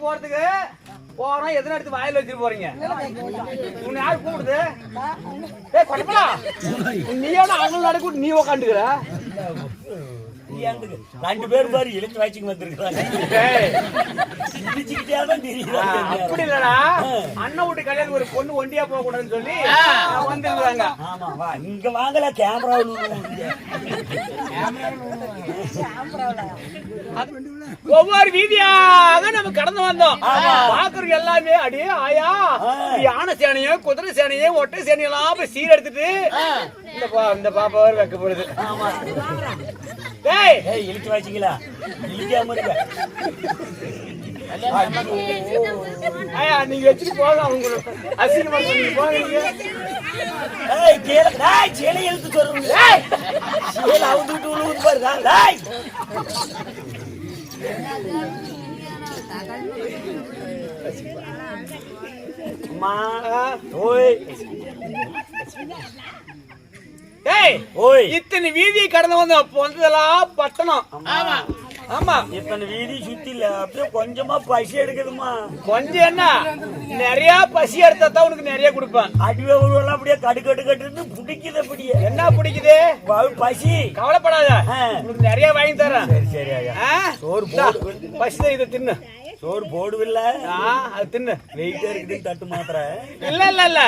போறதுக்கு போறோம். எதனா எடுத்து வாயில வச்சுட்டு போறீங்க? உன்னை யாரு கூப்பிடுது? ஏய் கொட்டப்பலா, நீயோட அவங்க நடக்கூட்டு நீ உக்காந்துக்கிற. ரெண்டு பேரும் பாரு இழுத்து வச்சுக்கு வந்திருக்காங்க. அப்படி இல்லடா, அண்ணன் வீட்டு கல்யாணம் ஒரு பொண்ணு ஒண்டியா போக கூடாதுன்னு சொல்லி வந்துருக்காங்க. ஆமா இங்க வாங்கல கேமரா. ஒவ்வொரு வீதியாக நம்ம கடந்து வந்தோம். பாக்குறது எல்லாமே அடியே ஆயா யானை சேனையும் குதிரை சேனையும் ஒட்டை சேனையெல்லாம் போய் சீர் எடுத்துட்டு இந்த பாப்பா வைக்க போடுது. இழுத்து வச்சுங்களா இழுக்காம இருக்க நீங்க வச்சுட்டு போக அவங்க அசிங்கமா நீங்க போகிறீங்க. சேலை இழுத்து சொல்றீங்க. அவுந்துட்டு உழுவுது பாருங்க. அம்மா ஓய் இத்தனை வீதியை கடந்து வந்ததெல்லாம் பட்டணம். ஆமா இத்தனை வீதி சுத்தி இல்ல அப்படியே கொஞ்சமா பசி எடுக்குதுமா. கொஞ்சம் என்ன நிறைய பசி எடுத்தா தான் உனக்கு நிறைய கொடுப்பேன். அடிவே எல்லாம் அப்படியே கட்டு கட்டு கட்டுன்னு பிடிக்குது. அப்படியே என்ன பிடிக்குது? பசி. கவலைப்படாத, உனக்கு நிறைய வாங்கி தரேன். சரி சரி ஐயா. சோறு பசிதான், இதை தின்னு. சோறு போடுவில்ல அது தின்னு. வெயிட்டா இருக்குது தட்டு மாத்திர. இல்ல இல்ல இல்ல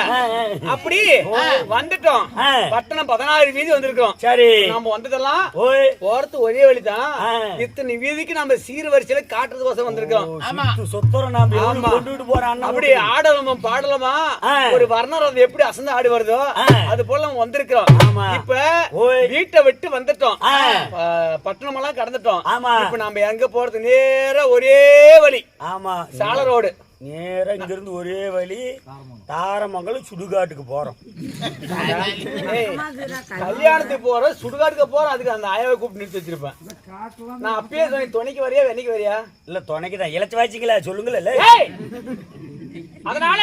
அப்படி வந்துட்டோம். பட்டணம் 16 வீதி வந்திருக்கோம். சரி நம்ம வந்ததெல்லாம் போறது ஒரே வழிதான். இத்தனை வீதிக்கு நம்ம சீர் வரிசையில காட்டுறதுக்கோசம் வந்திருக்கோம். சொத்தரம் நாம கொண்டுட்டு போறோம். அப்படி ஆடலமா பாடலமா ஒரு வர்ணர் எப்படி அசந்து ஆடி வருதோ அது போல நம்ம வந்திருக்கோம். இப்ப வீட்டை விட்டு வந்துட்டோம். பட்டணம் எல்லாம் கடந்துட்டோம். இப்ப நம்ம எங்க போறது? நேரா ஒரே வழி. ஆமா சால ரோடு. நேரா இங்க இருந்து ஒரே வழி தாரமங்கலம் சுடுகாட்டுக்கு போறோம். கல்யாணத்துக்கு போறோம், சுடுகாட்டுக்கு போறோம். அதுக்கு அந்த ஆயாவை கூப்பிட்டு நிறுத்தி வச்சிருப்பேன். நான் அப்பயே துணைக்கு வரியா வெண்ணைக்கு வரியா? இல்ல துணைக்கு தான். இலச்சு வாய்ச்சிக்கல சொல்லுங்கல்ல. அதனால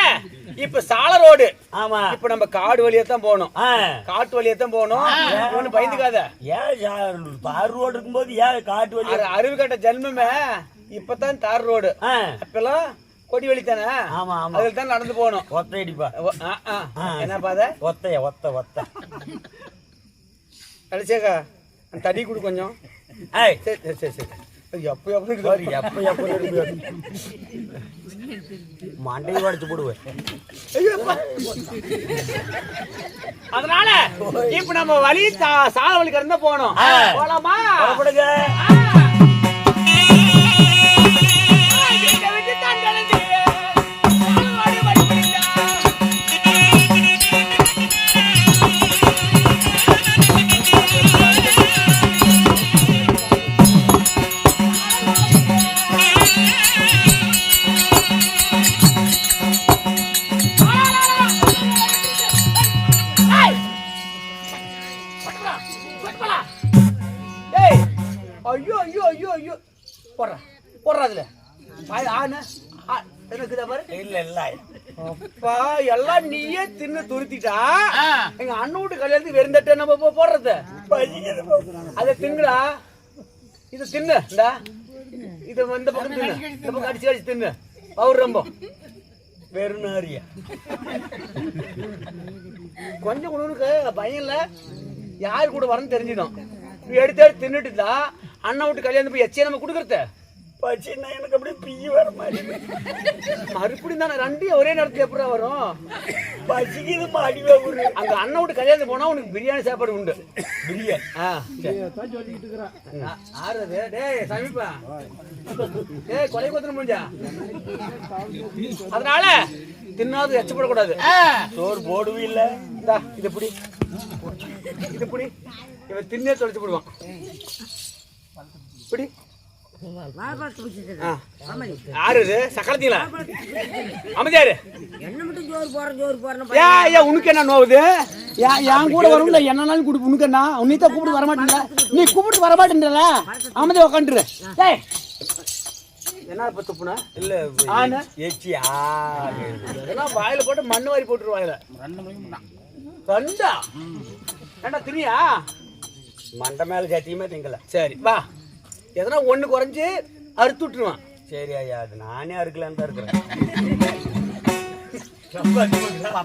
இப்ப சால ரோடு. ஆமா இப்ப நம்ம காடு வழியா தான் போகணும். காட்டு வழியா தான் போகணும். ஒண்ணு பயந்துக்காத. ஏன் தார் ரோடு இருக்கும்போது ஏன் காட்டு வழி? அருவி கட்ட ஜென்மமே இப்பதான் தார் ரோடு. அப்பெல்லாம் கொடி வழி தானே. ஆமா ஆமா அதுல தான் நடந்து போகணும். ஒத்த அடிப்பா. என்ன பாத? ஒத்தைய ஒத்த ஒத்த அடிச்சேக்கா தடி கொடு கொஞ்சம். சரி சரி சரி. எப்ப எப்ப மண்டையை உடைச்சு போடுவேன். அதனால இப்ப நம்ம வழி சால வழி கடந்து போனோம். போலாமா? போடுங்க. ஐயோ ஐயோ ஐயோ ஐயோ போடுறா அதுல இல்ல இல்ல அப்பா எல்லாம் நீயே தின்னு துருத்திட்டா. எங்க அண்ணன் வீட்டு கல்யாணத்துக்கு வெறுந்தட்ட நம்ம போடுறது அதை தின்னுடா. இதை தின்னு. இதை இந்த பக்கம் தின்னு. இந்த பக்கம் அடிச்சு அடிச்சு தின்னு. அவர் ரொம்ப வெறுநாரியா கொஞ்சம் உனக்கு பயம் இல்ல. யாரு கூட வரன்னு தெரிஞ்சிடும். எடுத்து எடுத்து தின்னுட்டு தான் அண்ணன் வீட்டு கல்யாணம் போய் எச்சே நம்ம கொடுக்கறது. பச்சின்னா எனக்கு அப்படியே பிய்ய வர மாதிரி மறுபடியும் தானே ரெண்டையும் ஒரே நேரத்துல எப்படா வரும்? பசிக்குது மாடிவே ஒரு. அங்க அண்ணன் வீட்டு கல்யாணம் போனா உனக்கு பிரியாணி சாப்பாடு உண்டு. பிரியாணி ஆறுது. டேய் சமீபா, டேய் கொலை கொத்தன முடிஞ்சா. அதனால தின்னாது எச்சப்படக்கூடாது. சோறு போடுவே இல்ல. இது எப்படி இது எப்படி இவன் தின்னே தொலைச்சு போடுவான். இப்படி ஆறுது சக்கரத்தீங்களா அமைதியாரு. உனக்கு என்ன நோவுது? என் கூட வரும்ல என்னன்னாலும் கூப்பிட்டு. உனக்கு என்ன உன்னைத்தான் கூப்பிட்டு வரமாட்டேன். நீ கூப்பிட்டு வரமாட்டேன்றல அமைதியா உக்காந்துரு. என்ன இப்ப துப்புனா இல்ல இதெல்லாம் வாயில போட்டு மண்ணு வாரி போட்டுரு. வாயில கண்டா ஏண்டா தினியா மண்டை மேல சத்தியமா திங்கல. சரி வா, எதனா ஒண்ணு குறைஞ்சு அறுத்து விட்டுருவான். சரி ஐயா அது நானே அறுக்கலான்னு தான் இருக்கிறேன். ரொம்ப அதிகமா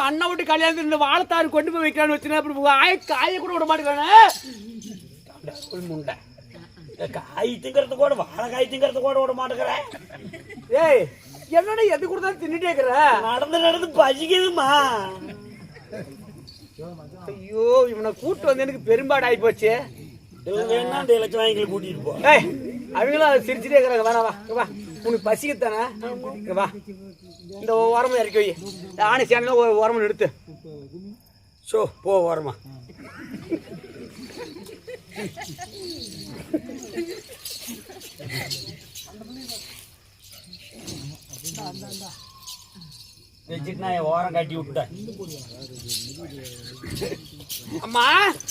அண்ணன் விட்டு கல்யாணத்துக்கு இந்த வாழைத்தாறு கொண்டு போய் வைக்கிறான்னு வச்சுனா காய கூட விட மாட்டேங்கிறானே. முண்டை காய் திங்கிறது கூட வாழைக்காய் திங்கிறது கூட விட மாட்டேங்கிறேன். ஏய் என்னடா எது கொடுத்தாலும் தின்னுட்டே இருக்கிற? நடந்து நடந்து பசிக்குதுமா. ஐயோ இவனை கூட்டு வந்து எனக்கு பெரும்பாடு ஆகி போச்சு. வேணா அந்த இலட்சம் வாங்கி கூட்டிட்டு போ. ஏய் அவங்களும் சிரிச்சுட்டே இருக்கிறாங்க. வேணா வா வா உனக்கு பசிக்கத்தானே வா இந்த ஓரமாக இறக்கி வை. ஆணை சேனல ஒரு ஓரமாக எடுத்து ஷோ போ ஓரமா. வச்சுட்டு நான் ஓரம் கட்டி விட்டேன். அம்மா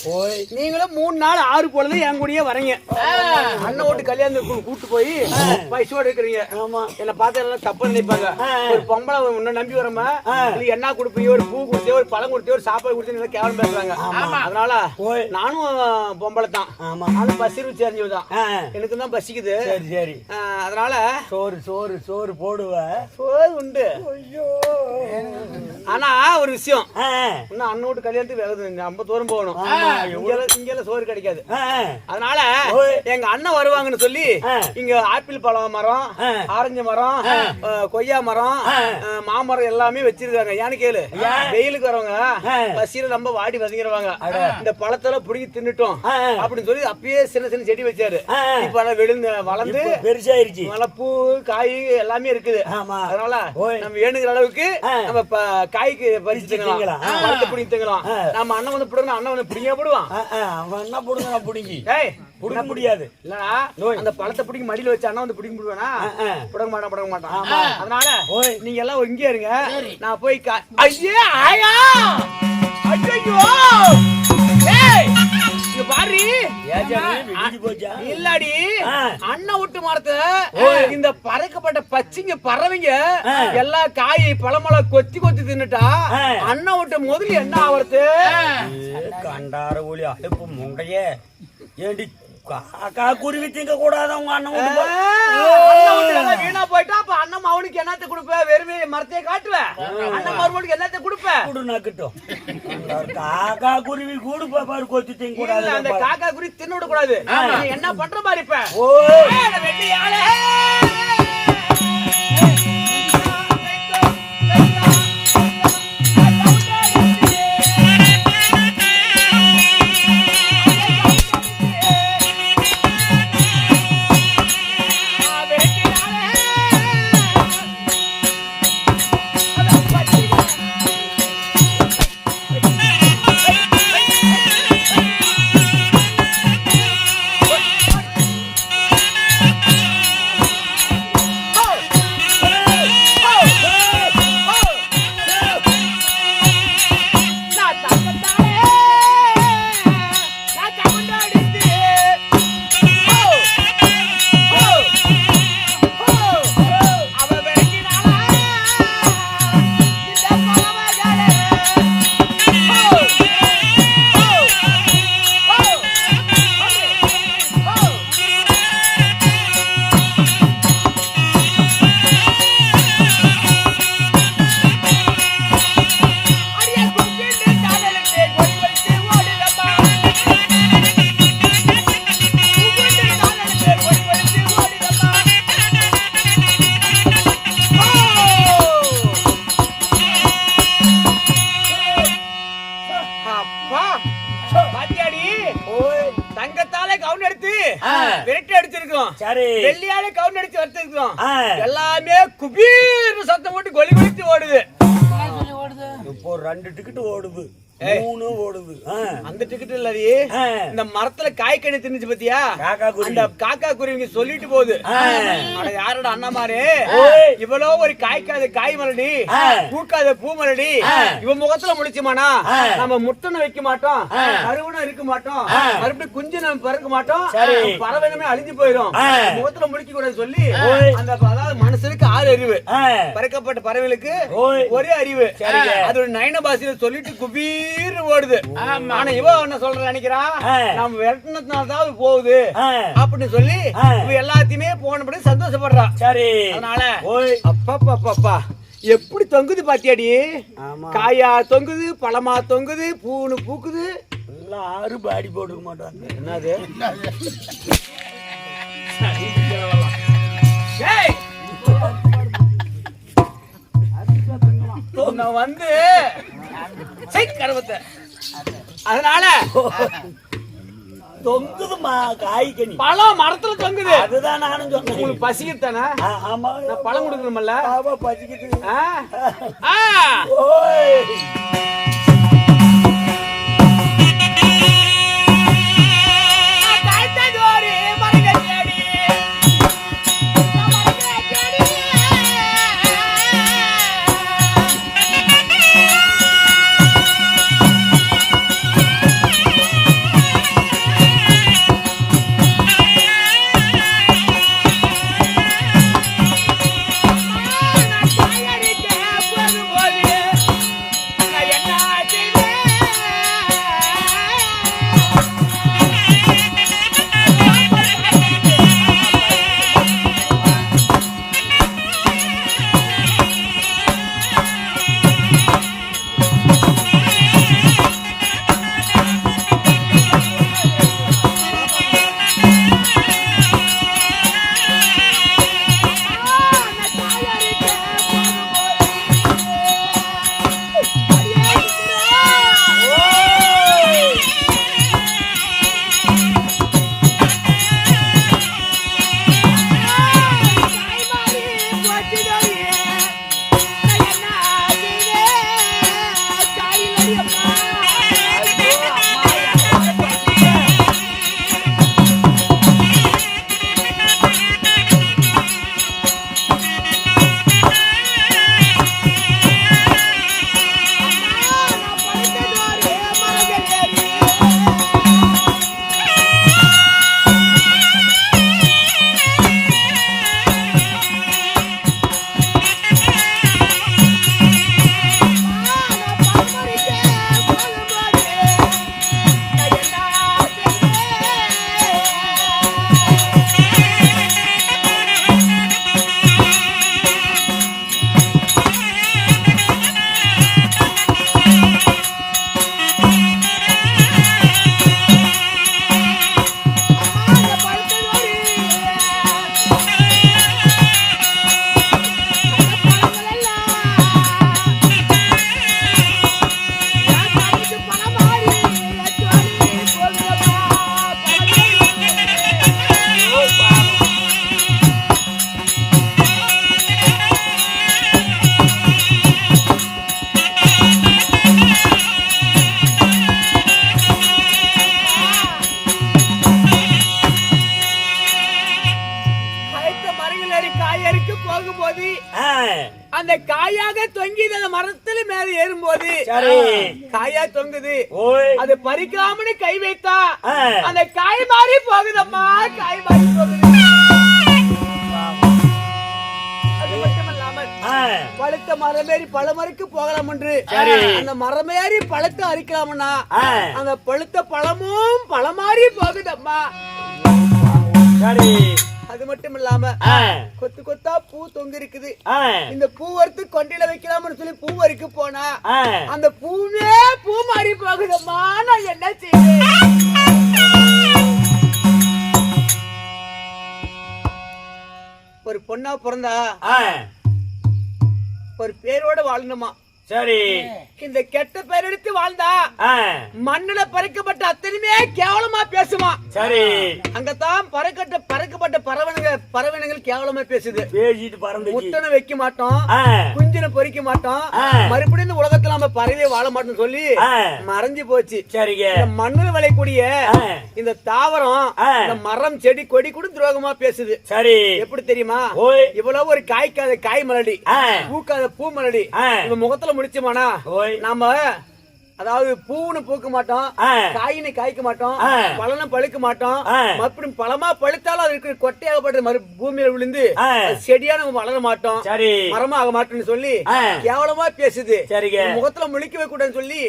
போய் நீங்களும் 3 நாள் 6 பொழுது என் கூடயே வரீங்க. அண்ணன் ஓட்டு கல்யாணத்துக்கு கூட்டு போய் பைசோட இருக்கிறீங்க. ஆமா என்ன பார்த்து எல்லாம் தப்பு நினைப்பாங்க. ஒரு பொம்பளை உன்னை நம்பி வரமா நீ என்ன கொடுப்பீங்க? ஒரு பூ கொடுத்தே ஒரு பழம் கொடுத்தே ஒரு சாப்பாடு கொடுத்து கேவலம் பேசுறாங்க. அதனால நானும் பொம்பளை தான். நானும் பசிறு தெரிஞ்சுதான். எனக்கு தான் பசிக்குது. சரி சரி அதனால சோறு சோறு சோறு போடுவேன். சோறு உண்டு. ஆனா ஒரு விஷயம் இன்னும் அண்ணன் வீட்டு கல்யாணத்துக்கு வேகுது 50 தூரம் போகணும். இங்க சோறு கிடைக்காது. அதனால எங்க அண்ணன் வருவாங்கன்னு சொல்லி இங்க ஆப்பிள் பழம் மரம், ஆரஞ்சு மரம், கொய்யா மரம், மாமரம் எல்லாமே வச்சிருக்காங்க. ஏன்னு கேளு வெயிலுக்கு வரவங்க பசியில ரொம்ப வாடி வதங்கிடுவாங்க. இந்த பழத்தெல்லாம் புடிங்கி தின்னுட்டோம் அப்படின்னு சொல்லி அப்பயே சின்ன சின்ன செடி வச்சாரு. இப்ப விழுந்து வளர்ந்து பெருசாயிருச்சு. பூ காய் எல்லாமே இருக்குது. அதனால நம்ம வேணுங்கிற அளவுக்கு நம்ம காய்க்கு பறிச்சு திங்கலாம், பழத்தை புடிங்கி திங்கலாம். நம்ம அண்ணன் வந்து புடுங்க அண்ணன் வந்து புடிங்க போடுவான். அவன் என்ன புடுங்க நான் புடுங்கி புடுங்க முடியாது. இல்லனா அந்த பழத்தை புடிங்கி மடியில வச்சு அண்ணன் வந்து புடிங்க போடுவானா? புடங்க மாட்டான். அதனால நீங்க எல்லாம் இங்கே இருங்க. நான் போய் ஐயே ஆயா ஐயோ ஏய் இங்க பாரு இல்லடி அண்ணன் விட்டு மரத்தை இந்த பறக்கப்பட்ட பச்சிங்க பறவைங்க எல்லா காய் பழமளம் கொத்தி கொத்தி தின்னுட்டா அண்ணன் விட்டு முதல்ல என்ன ஆவறது? கண்டார ஒளி அழுப்பு முண்டைய ஏண்டி காக்கா குருவி திங்க கூடாது. அவங்க அண்ணன் வீணா போயிட்டா அப்ப அண்ணன் அவனுக்கு என்னத்தை கொடுப்ப? வெறுமே மரத்தையே காட்டுவேன். அண்ணன் மறுபடியும் என்னத்தை கொடுப்ப? குடுனாக்கட்டும். காக்கா குருவி கூடுப்பா பாரு கொத்தி திங்க கூடாது. அந்த காக்கா குருவி தின்னு விட கூடாது. என்ன பண்ற மாதிரி இப்ப வெட்டியாலே வச்சிருக்கோம். சரி. வெள்ளியாலே கவுண்ட் அடிச்சு வச்சிருக்கோம். எல்லாமே குபீர் சத்தம் போட்டு கொலி கொலித்து ஓடுது. இப்போ 2 டிக்கெட் ஓடுது, 3 ஓடுது. அந்த டிக்கெட் இல்லடி, இந்த மரத்துல காய்கனி தின்னுச்சு பத்தியா, அந்த காக்கா குருவிங்க சொல்லிட்டு போகுது. அட யாரோட அண்ணா மாரு, இவ்வளோ ஒரு காய்க்காத காய் மலடி, பூக்காத பூ மலடி, இவன் முகத்துல முடிச்சுமானா நம்ம முட்டனை வைக்க மாட்டோம், கருவனும் இருக்க மாட்டோம், மறுபடியும் குஞ்சு நம்ம பிறக்க மாட்டோம், பறவைனமே அழிஞ்சு போயிடும், முகத்துல முடிக்க கூடாது சொல்லி அந்த அதாவது மனுஷனுக்கு 6 அறிவு, பறக்கப்பட்ட பறவைகளுக்கு ஒரே அறிவு, அதோட நயன பாஷையில சொல்லிட்டு குபீர் ஓடுது. ஆனா இவ என்ன சொல்ற நினைக்கிறான், நம்ம விரட்டினதுனாலதான் போகுது அப்படின்னு சொல்லி எல்லாத்தையுமே போனபடி சந்தோஷப்படுறான். சரி, அதனால அப்பா எப்படி தொங்குது பாத்தியாடி, காயா தொங்குது, பழமா தொங்குது, பூனு பூக்குது, எல்லாம் 6 பாடி போட்டுக்க மாட்டாங்க. என்னது வந்து கருவத்தை, அதனால தொங்குதுமா காய்கனி, பழம் மரத்துல தொங்குது. அதுதான் நானும் சொன்னேன். உங்களுக்கு பசிக்குதானே? ஆமா, நான் பழம் கொடுக்கணும்ல. பசிக்குது. அந்த காயாக தொங்கிது அந்த மரத்துல மேல ஏறும்போது காயா தொங்குது, அது பறிக்காமனு கை வைத்தா அந்த காய் மாறி போகுதம்மா, காய் மாறி போகுது. அது மட்டுமல்லாமல் பழுத்த மரமேறி பழமருக்கு போகலாம் என்று அந்த மரமேறி பழத்தை அரிக்கலாம்னா அந்த பழுத்த பழமும் பழமாறி போகுதம்மா. அது மட்டும் இல்லாம கொத்து கொத்தா பூ தொங்கு இருக்குது, இந்த பூ வறுத்து கொண்டையில வைக்கலாம்னு சொல்லி பூ வரைக்கும் போனா அந்த பூவே பூ மாறி போகுதம்மா. நான் என்ன செய்வேன்? ஒரு பொண்ணா பிறந்தா ஒரு பேரோட வாழணுமா, சரி. இந்த கெட்ட பேர் எடுத்து வாழ்ந்தா மண்ணுல பறக்கப்பட்ட அத்தனையுமே கேவலமா பேசுமா. சரி. அங்கதான் பறக்கப்பட்ட பறவைகள் கேவலமா பேசுது. பேசிட்டு பறந்து முட்டனை வைக்க மாட்டோம், குஞ்சினை பொறிக்க மாட்டோம், மறுபடியும் இந்த உலகத்துல நம்ம பறவையே வாழ மாட்டோம் சொல்லி மறைஞ்சு போச்சு. சரிங்க. மண்ணுல விளையக்கூடிய இந்த தாவரம், இந்த மரம், செடி, கொடி கூட துரோகமா பேசுது. சரி. எப்படி தெரியுமா? இவ்வளவு ஒரு காய்க்காத காய் மலடி, பூக்காத பூ மலடி, முகத்துல முடிச்சோமானா நாம அதாவது பூன்னு பூக்க மாட்டோம், காயினை காய்க்க மாட்டோம், பழனை பழுக்க மாட்டோம். மறுபடியும் பழமா பழுத்தாலும் அதுக்கு கொட்டையாகப்பட்ட பூமியில விழுந்து செடியா நம்ம வளர மாட்டோம், மரமா ஆக மாட்டோம்னு சொல்லி கேவலமா பேசுது. முகத்துல முழிக்கவே கூடாதுன்னு சொல்லி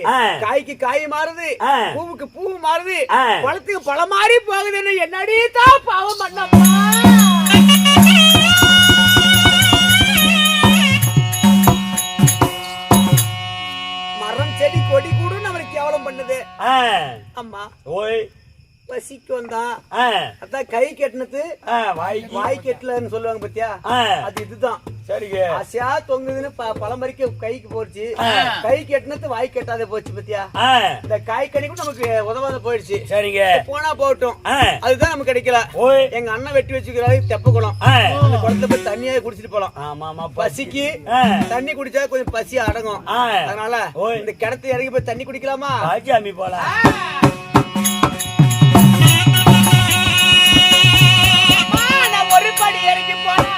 காய்க்கு காய் மாறுது, பூவுக்கு பூ மாறுது, பழத்துக்கு பழம் மாறி போகுதுன்னு என்னடி தான் பாவம் பண்ணப்பா. செடி கொடி கூட நம்மளுக்கு கேவலம் பண்ணுது. அம்மா ஓய் பசிக்கு வந்தான், அதான் கை கெட்டினது வாய் கெட்டலன்னு சொல்லுவாங்க பத்தியா, அது இதுதான். சரிங்க. ஆசையா தொங்குதுன்னு பழமறிக்க கைக்கு போச்சு, கை கெட்டினது வாய் கெட்டாத போச்சு பத்தியா. இந்த காய் கனி கூட நமக்கு உதவாத போயிடுச்சு. சரிங்க. போனா போகட்டும், அதுதான் நமக்கு கிடைக்கல. எங்க அண்ணன் வெட்டி வச்சுக்கிறாரு தெப்ப குளம், அந்த குளத்தை போய் தண்ணியா குடிச்சிட்டு போலாம். ஆமா, பசிக்கு தண்ணி குடிச்சா கொஞ்சம் பசி அடங்கும். அதனால இந்த கிணத்து இறங்கி போய் தண்ணி குடிக்கலாமா? ராஜாமி போலாம். ஒரு படி இறங்கி போனா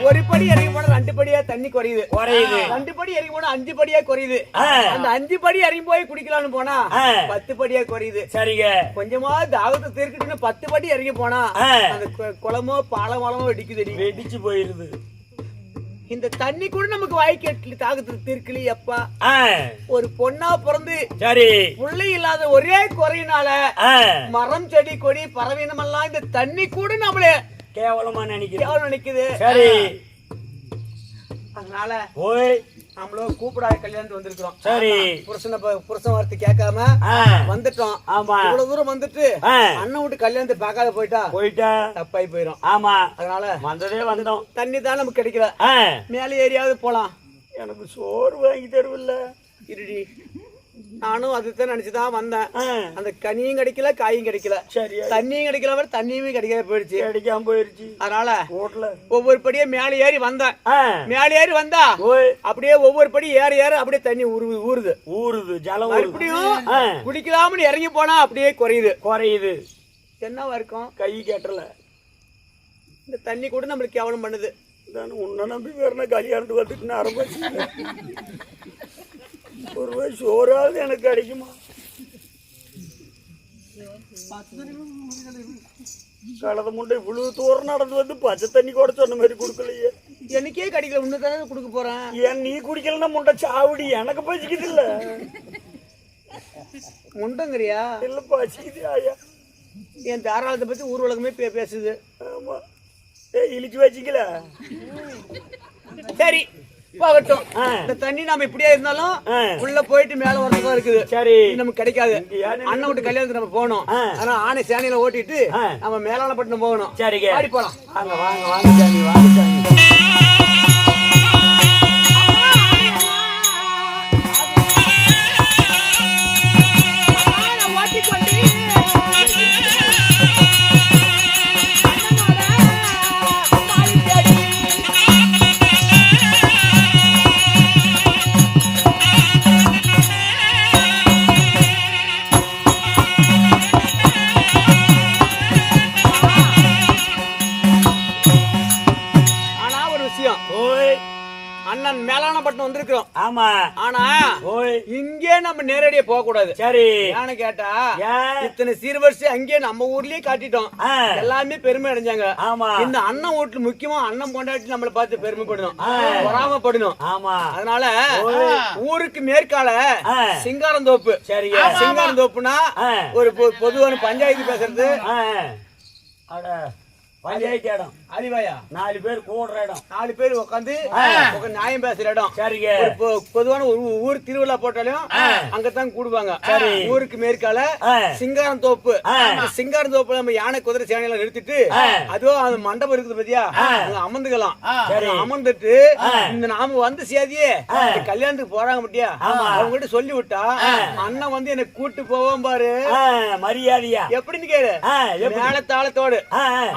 ஒரு படி இறங்கி போனா 2 படியா தண்ணி குறையுது, 2 படி இறங்கி போனா 5 படியா குறையுது, அந்த 5 படி இறங்கி போய் குடிக்கலாம்னு போனா 10 படியா குறையுது. சரிங்க. கொஞ்சமா தாகத்தை தீர்க்கணும்னு 10 படி இறங்கி போனா அந்த குளமோ பாலமோ வெடிச்சு போயிருது. இந்த தண்ணி கூட நமக்கு வாய்க்கு தாகத்தை தீர்க்கலி அப்பா. ஒரு பொண்ணா பிறந்து சரி புள்ளை இல்லாத ஒரே குறையினால மரம், செடி, கொடி, பறவைனம் எல்லாம் இந்த தண்ணி கூட நம்மளே கேவலமா நினைக்குது. சரி. அதனால ஓய் நம்மளும் கூப்பிடாத கல்யாணத்துக்கு வந்திருக்கிறோம். சரி. புருஷன் வார்த்தை கேட்காம வந்துட்டோம். ஆமா. இவ்வளவு தூரம் வந்துட்டு அண்ணன் விட்டு கல்யாணத்தை பார்க்காத போயிட்டா தப்பாய் போயிடும். ஆமா. அதனால வந்ததே வந்தோம். தண்ணி தான் நமக்கு கிடைக்கல. மேலே ஏரியாவது போலாம். எனக்கு சோறு வாங்கி தருவில்ல. இருடி, நானும் அதுதான் நினைச்சுதான் வந்தேன். அந்த கனியும் கிடைக்கல, காயும் கிடைக்கல, தண்ணியும் கிடைக்கல, தண்ணியுமே கிடைக்காத போயிடுச்சு, கிடைக்காம போயிருச்சு. அதனால ஒவ்வொரு படியே மேலே ஏறி வந்தேன். மேலே ஏறி வந்தா அப்படியே ஒவ்வொரு படி ஏற அப்படியே தண்ணி ஊறுது ஜலம். மறுபடியும் குடிக்கலாம்னு இறங்கி போனா அப்படியே குறையுது. என்னவா இருக்கும்? கை கேட்டல. இந்த தண்ணி கூட நம்மளுக்கு கேவலம் பண்ணுது. உன்னை நம்பி வேற கல்யாணத்துக்கு வந்துட்டு ஆரம்பிச்சு ஒரு வயசு சோறாவது எனக்கு கிடைக்குமா? கலத முண்டை இவ்வளவு தூரம் நடந்து வந்து பச்சை தண்ணி கூட சொன்ன மாதிரி கொடுக்கலையே. எனக்கே கிடைக்கல, உன்னை தானே கொடுக்க போறேன். ஏன் நீ குடிக்கலன்னா முண்டை சாவடி, எனக்கு பசிக்குது இல்ல. முண்டங்கிறியா? இல்ல பசிக்குது ஆயா. என் தாராளத்தை பத்தி ஊர் உலகமே பேசுது. ஆமா. இழிச்சு வச்சிக்கல. சரி போகட்டும். இந்த தண்ணி நாம இப்படியே இருந்தாலும் உள்ள போயிட்டு மேல வரதான் இருக்குது. சரி, நமக்கு கிடைக்காது. அண்ணன் விட்டு கல்யாணத்துக்கு நம்ம போகணும். ஆனா ஆனை சேனையில ஓட்டிட்டு நம்ம மேலானப்பட்டினம் போகணும். சரிங்க, ஆடி போலாம். வாங்க வாங்க சாமி, வாங்க சாமி. நாகப்பட்டினம் வந்திருக்கிறோம். ஆமா. ஆனா ஓய் இங்கே நம்ம நேரடியா போக கூடாது. சரி. ஏன்னு கேட்டா இத்தனை சீர்வரிசை அங்கே நம்ம ஊர்லயே காட்டிட்டோம். எல்லாமே பெருமை அடைஞ்சாங்க. ஆமா. இந்த அண்ணன் வீட்டுல முக்கியமா அண்ணன் பொண்டாட்டி நம்மளை பார்த்து பெருமைப்படணும், பொறாமப்படணும். ஆமா. அதனால ஊருக்கு மேற்கால சிங்காரந்தோப்பு. சரி. சிங்காரந்தோப்புனா ஒரு பொதுவான பஞ்சாயத்து பேசுறது. பஞ்சாயத்து இடம் அலிவாயா 4 பேர் கூடுற இடம், 4 பேர் உட்காந்து நியாயம் பேசுற இடம். சரிங்க. பொதுவான ஒரு ஊர் திருவிழா போட்டாலும் அங்கதான் கூடுவாங்க. ஊருக்கு மேற்கால சிங்காரந்தோப்பு. சிங்காரந்தோப்பு நம்ம யானை குதிரை சேனையெல்லாம் நிறுத்திட்டு அதுவும் அந்த மண்டபம் இருக்குது பத்தியா, அமர்ந்துக்கலாம். அமர்ந்துட்டு இந்த நாம வந்து சேதியே கல்யாணத்துக்கு போறாங்க பத்தியா, அவங்க கிட்ட சொல்லி விட்டா அண்ணன் வந்து என்ன கூட்டு போவோம் பாரு மரியாதையா எப்படின்னு கேளு. மேல தாளத்தோடு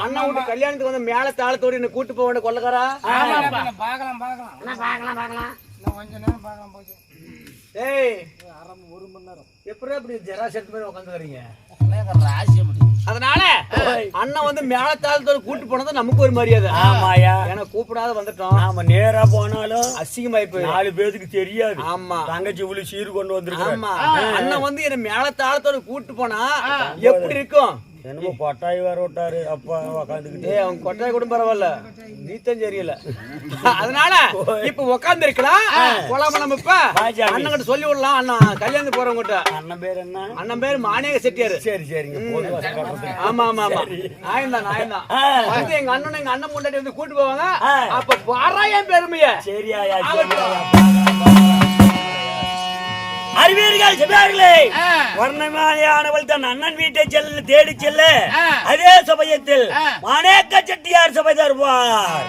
அண்ணன் வீட்டு கல்யாணத்துக்கு வந்து மேல தாளத்தோடு என்ன கூட்டு போக வேண்டிய கொள்ளக்காரா. எப்படி அப்படி ஜெராசெட் மாதிரி உட்காந்துக்கிறீங்க? அதனால அண்ணன் வந்து மேல தாளத்தோடு கூட்டு போனது நமக்கு ஒரு மரியாதை. ஆமாயா. ஏன்னா கூப்பிடாத வந்துட்டோம். ஆமா. நேரா போனாலும் அசிங்கமாயி போய் 4 பேருக்கு தெரியாது. ஆமா. தங்கச்சி இவ்வளவு சீர் கொண்டு வந்திருக்காங்க. ஆமா. அண்ணன் வந்து என்ன மேல தாளத்தோடு கூட்டு போனா எப்படி இருக்கும்? என்னமோ கொட்டாய் வேற விட்டாரு அப்பா உக்காந்துக்கிட்டு. அவங்க கொட்டாய் கூட பரவாயில்ல, நீத்தம் தெரியல. அதனால இப்ப உக்காந்து இருக்கலாம். போலாம நம்ம இப்ப அண்ணன் கிட்ட சொல்லி விடலாம். அண்ணன் கல்யாணம் போறவங்க கிட்ட. அண்ணன் பேர் என்ன? அண்ணன் பேர் மாணிக செட்டியாரு. சரி சரிங்க. ஆமா ஆமா ஆமா. நாயந்தான் நாயந்தான். வந்து எங்க அண்ணன் எங்க அண்ணன் முன்னாடி வந்து கூட்டு போவாங்க. அப்ப பாராயன் பெருமைய. சரியா? அறிவீர்கள் சிவார்களே, வர்ணமாயானவள் தன் அண்ணன் வீட்டை செல்ல தேடி செல்ல அதே சமயத்தில் மாணிக்க செட்டியார் சபை தருவார்.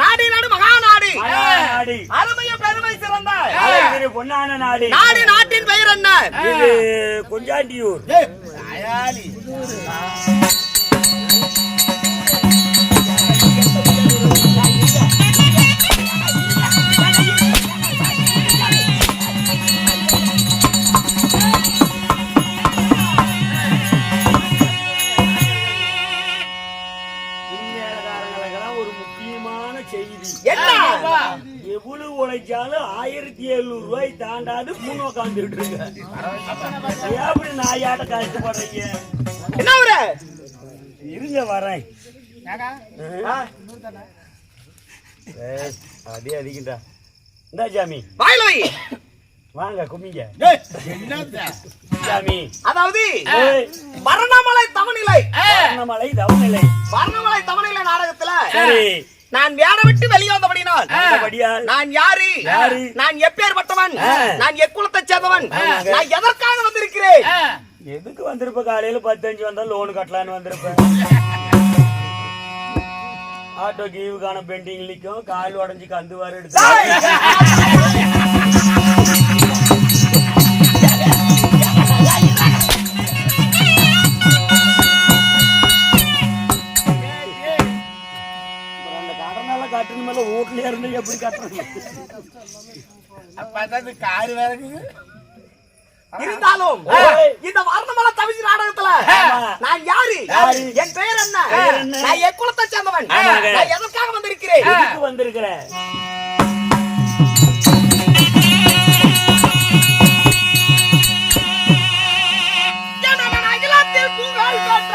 நாடு நாடு மகாநாடு நாடு அருமைய பெருமை சிறந்த அழகிரி பொன்னான நாடு நாடு நாட்டின் பெயர் என்ன? இது கொஞ்சாண்டியூர். ஒரு முக்கியமான செய்தி என்ன? எவ்வளவு உழைச்சாலும் 1700 ரூபாய் தாண்டாது மூணு உட்காந்துட்டு இருக்கு. எப்படி நாயாட்ட கஷ்டப்படுறீங்க? என்ன ஊரு? இருங்க வரேன். அதே அதிகண்டா. இந்த ஜாமி வாயில வை. வாங்க குமிங்க. ஜாமி அதாவது வர்ணமலை தவநிலை வர்ணமலை தவநிலை வர்ணமலை தவநிலை நாடகத்துல சரி நான் வேற விட்டு வெளியே வந்தபடினால் நான் யாரு நான் எப்பேற்பட்டவன் நான் எக்குலத்தை சேர்ந்தவன் நான் எதற்காக வந்திருக்கிறேன்? எதுக்கு வந்திருப்ப? காலையில 10-5 வந்தா லோன் கட்டலான்னு வந்திருப்பேன். ஆட்டோ கீவுக்கான பெண்டிங் நிக்கும், கால் உடஞ்சி கந்து வர எடுத்து கட்டணும் மேல வீட்லயே இருந்து எப்படி கட்டுறது? காரு வேற இருந்தாலும் இந்த வர்ணமலை தவிசி நாடகத்துல நான் யாரு என் பெயர் என்ன நான் எக்குலத்தை சேர்ந்தவன் நான் எதற்காக வந்திருக்கிறேன்? எதுக்கு வந்திருக்கிறேன்? அகிலத்தில் புகழ் பெற்ற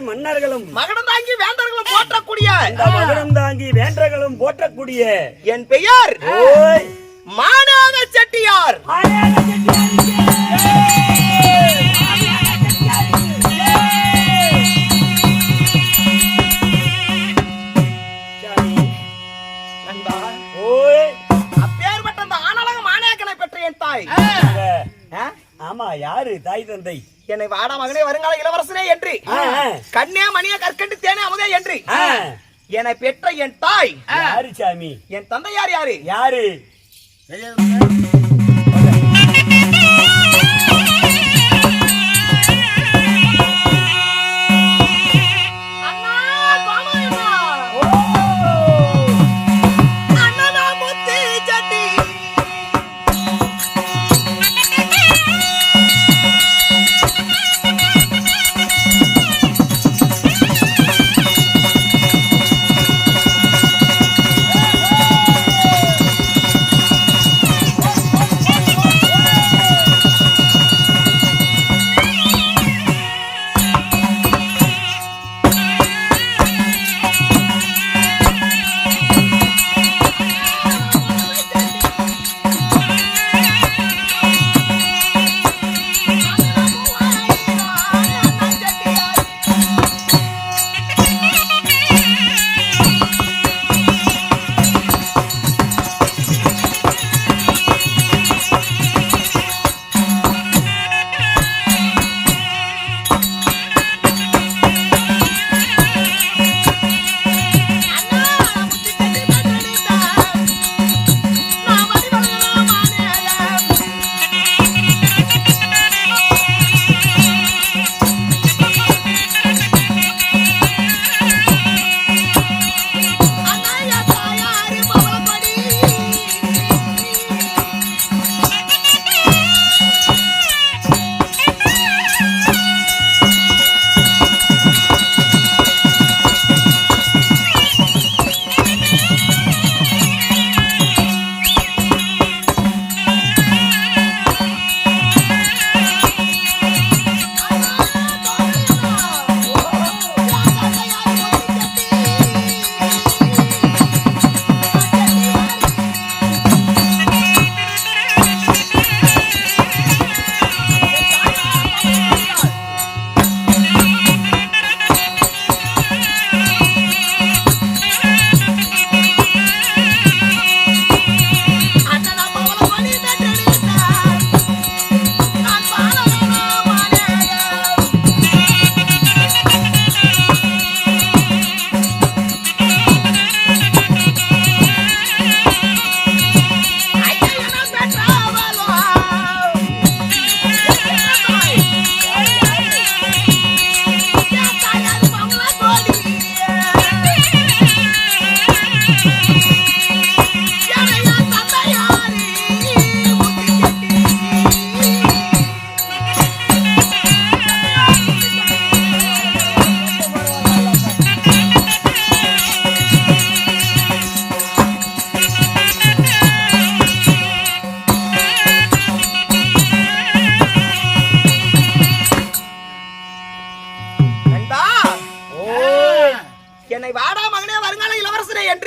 மன்னர்களும் மகடம் தாங்கி வேந்தர்களும் போற்றக்கூடிய மகடம் தாங்கி வேந்தர்களும் போற்றக்கூடிய என் பெயர் மாநாத செட்டியார். அப்பேற்பட்ட அந்த ஆனலக மாணேக்கனை பெற்ற என் தாய். ஆமா யாரு தாய் தந்தை? என்னை வாடா மகனே வருங்கால இளவரசனே என்று கண்ணே மணிய கற்கண்டு தேனே அமுதே என்று என்னை பெற்ற என் தாய் யாரு சாமி? என் தந்தை யார்? யாரு யாரு?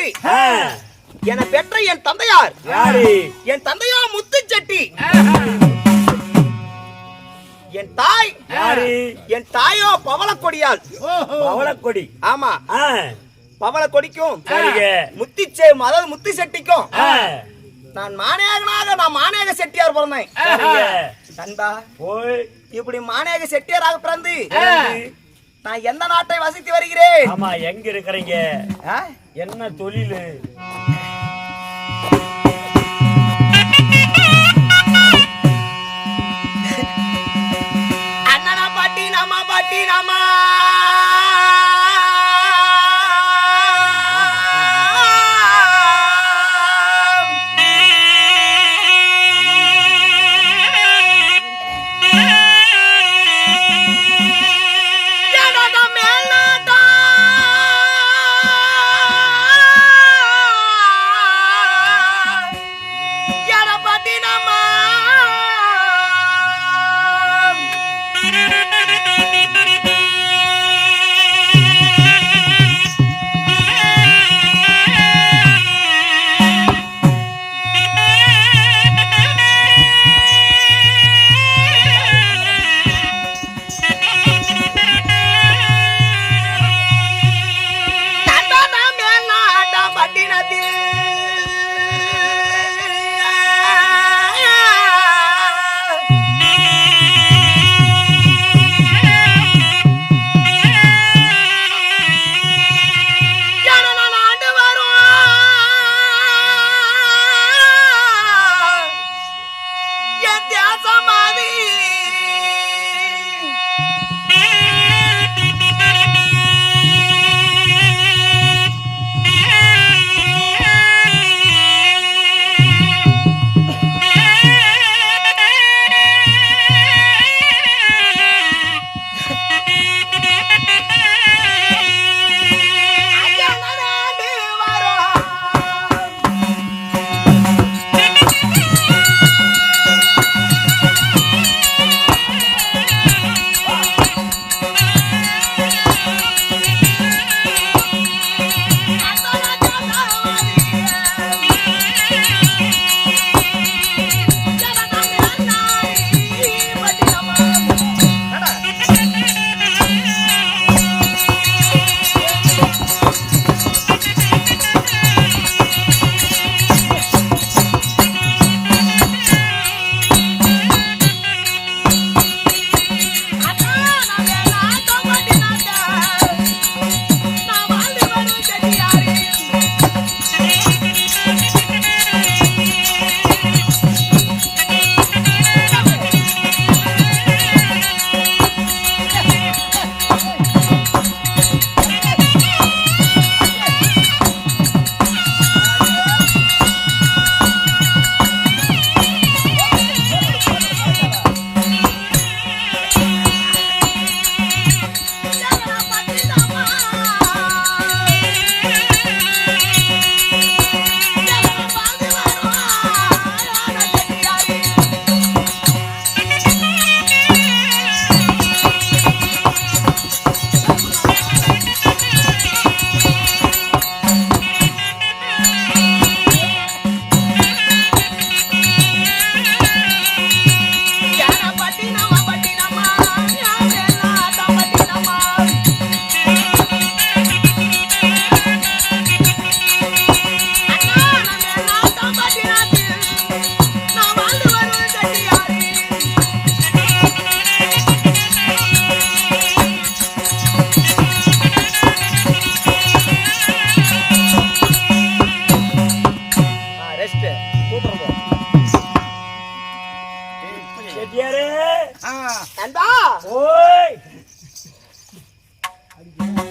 நன்றி. என்னை பெற்ற என் தந்தையார் யாரு? என் தந்தையோ முத்துச்செட்டி. என் தாய் யாரு? என் தாயோ பவளக்கொடியாள். பவளக்கொடி. ஆமா, ஆ, பவளக்கொடிக்கும் சரிங்க. அதாவது முத்து செட்டிக்கும் ஆ, நான் மானேக செட்டியார் பிறந்தேன். சரிங்க. நண்பா, போய் இப்படி மானேக செட்டியாராக பிறந்து ஆ, நான் எந்த நாட்டை வசித்து வருகிறேன்? ஆமா, எங்க இருக்கிறீங்க? ஆ? என்ன தொழிலு? அண்ணனா பாட்டி நாமா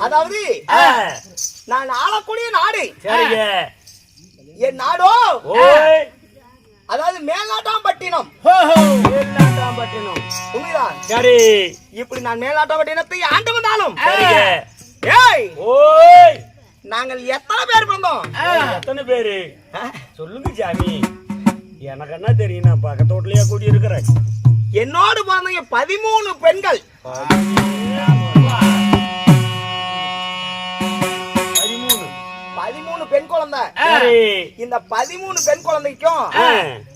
அதாவது நான் ஆளக்கூடிய நாடு என் நாடோ அதாவது மேல்நாட்டாம்பட்டினம். உண்மைதான். சரி, இப்படி நான் மேல்நாட்டாம்பட்டினத்தை ஆண்டு வந்தாலும் நாங்கள் எத்தனை பேர் பிறந்தோம்? எத்தனை பேரு சொல்லுங்க சாமி, எனக்கு என்ன தெரியும், நான் பக்கத்து வீட்லயே கூடி இருக்கிறேன். என்னோடு பிறந்தவங்க 13 பெண்கள். 13 பெண்கள் பெண் குழந்தை. இந்த 13 பெண் குழந்தைக்கும்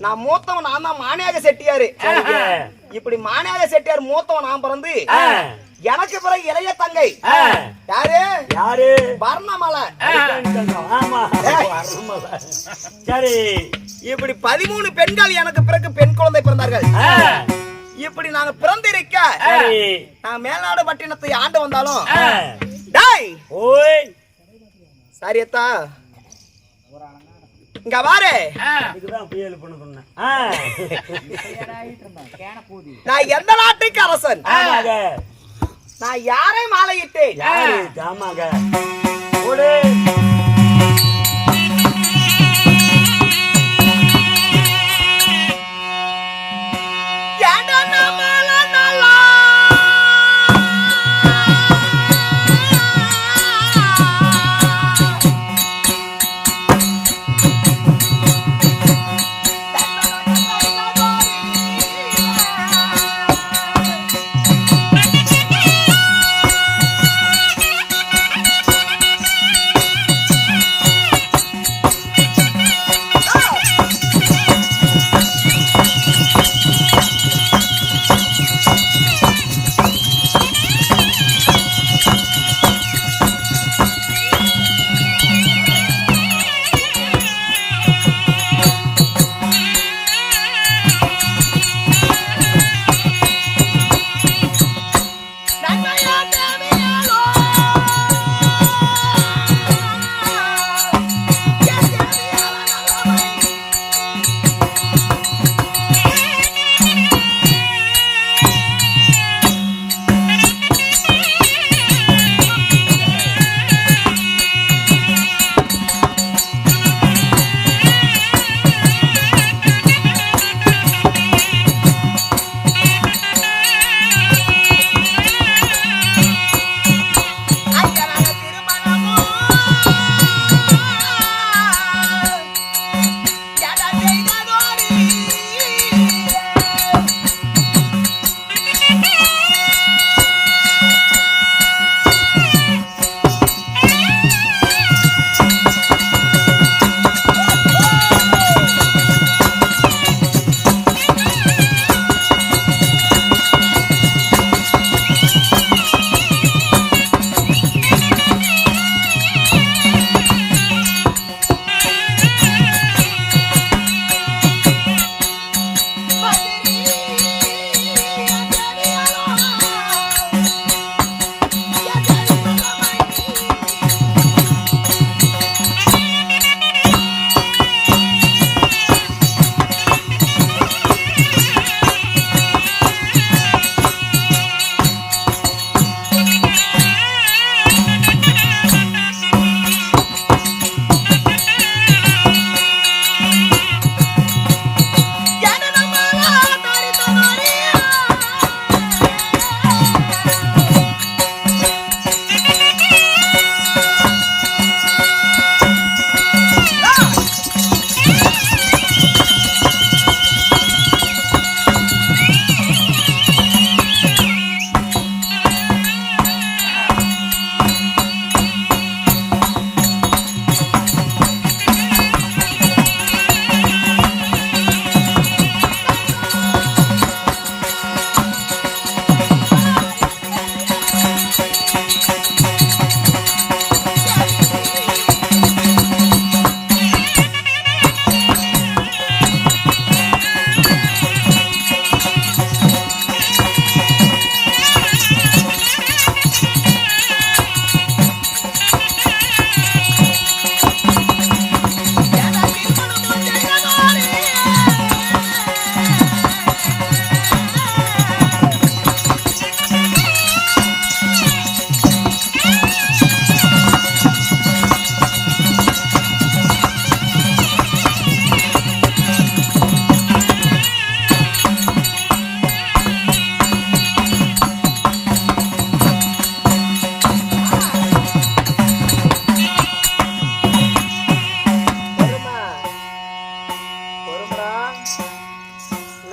நான் மூத்தவன். நான் தான் மாணியாக செட்டியாரு. இப்படி மாணியாக செட்டியார் மூத்தவன் நான் பிறந்து எனக்கு பிறகு இளைய தங்கை யாரு யாரு வர்ணமலை. சரி, இப்படி 13 பெண்கள் எனக்கு பிறகு பெண் குழந்தை பிறந்தார்கள். இப்படி நாங்க பிறந்திருக்க நான் மேல்நாடு பட்டினத்தை ஆண்டு வந்தாலும் டேய் ஓய் சரியத்தா இங்க வாரு. இதுதான் புயல் பண்ண சொன்னேன். நான் எந்த நாட்டுக்கு அரசன்? நான் யாரை மாலையிட்டேன்? யாரு ஆமாங்க ஓடு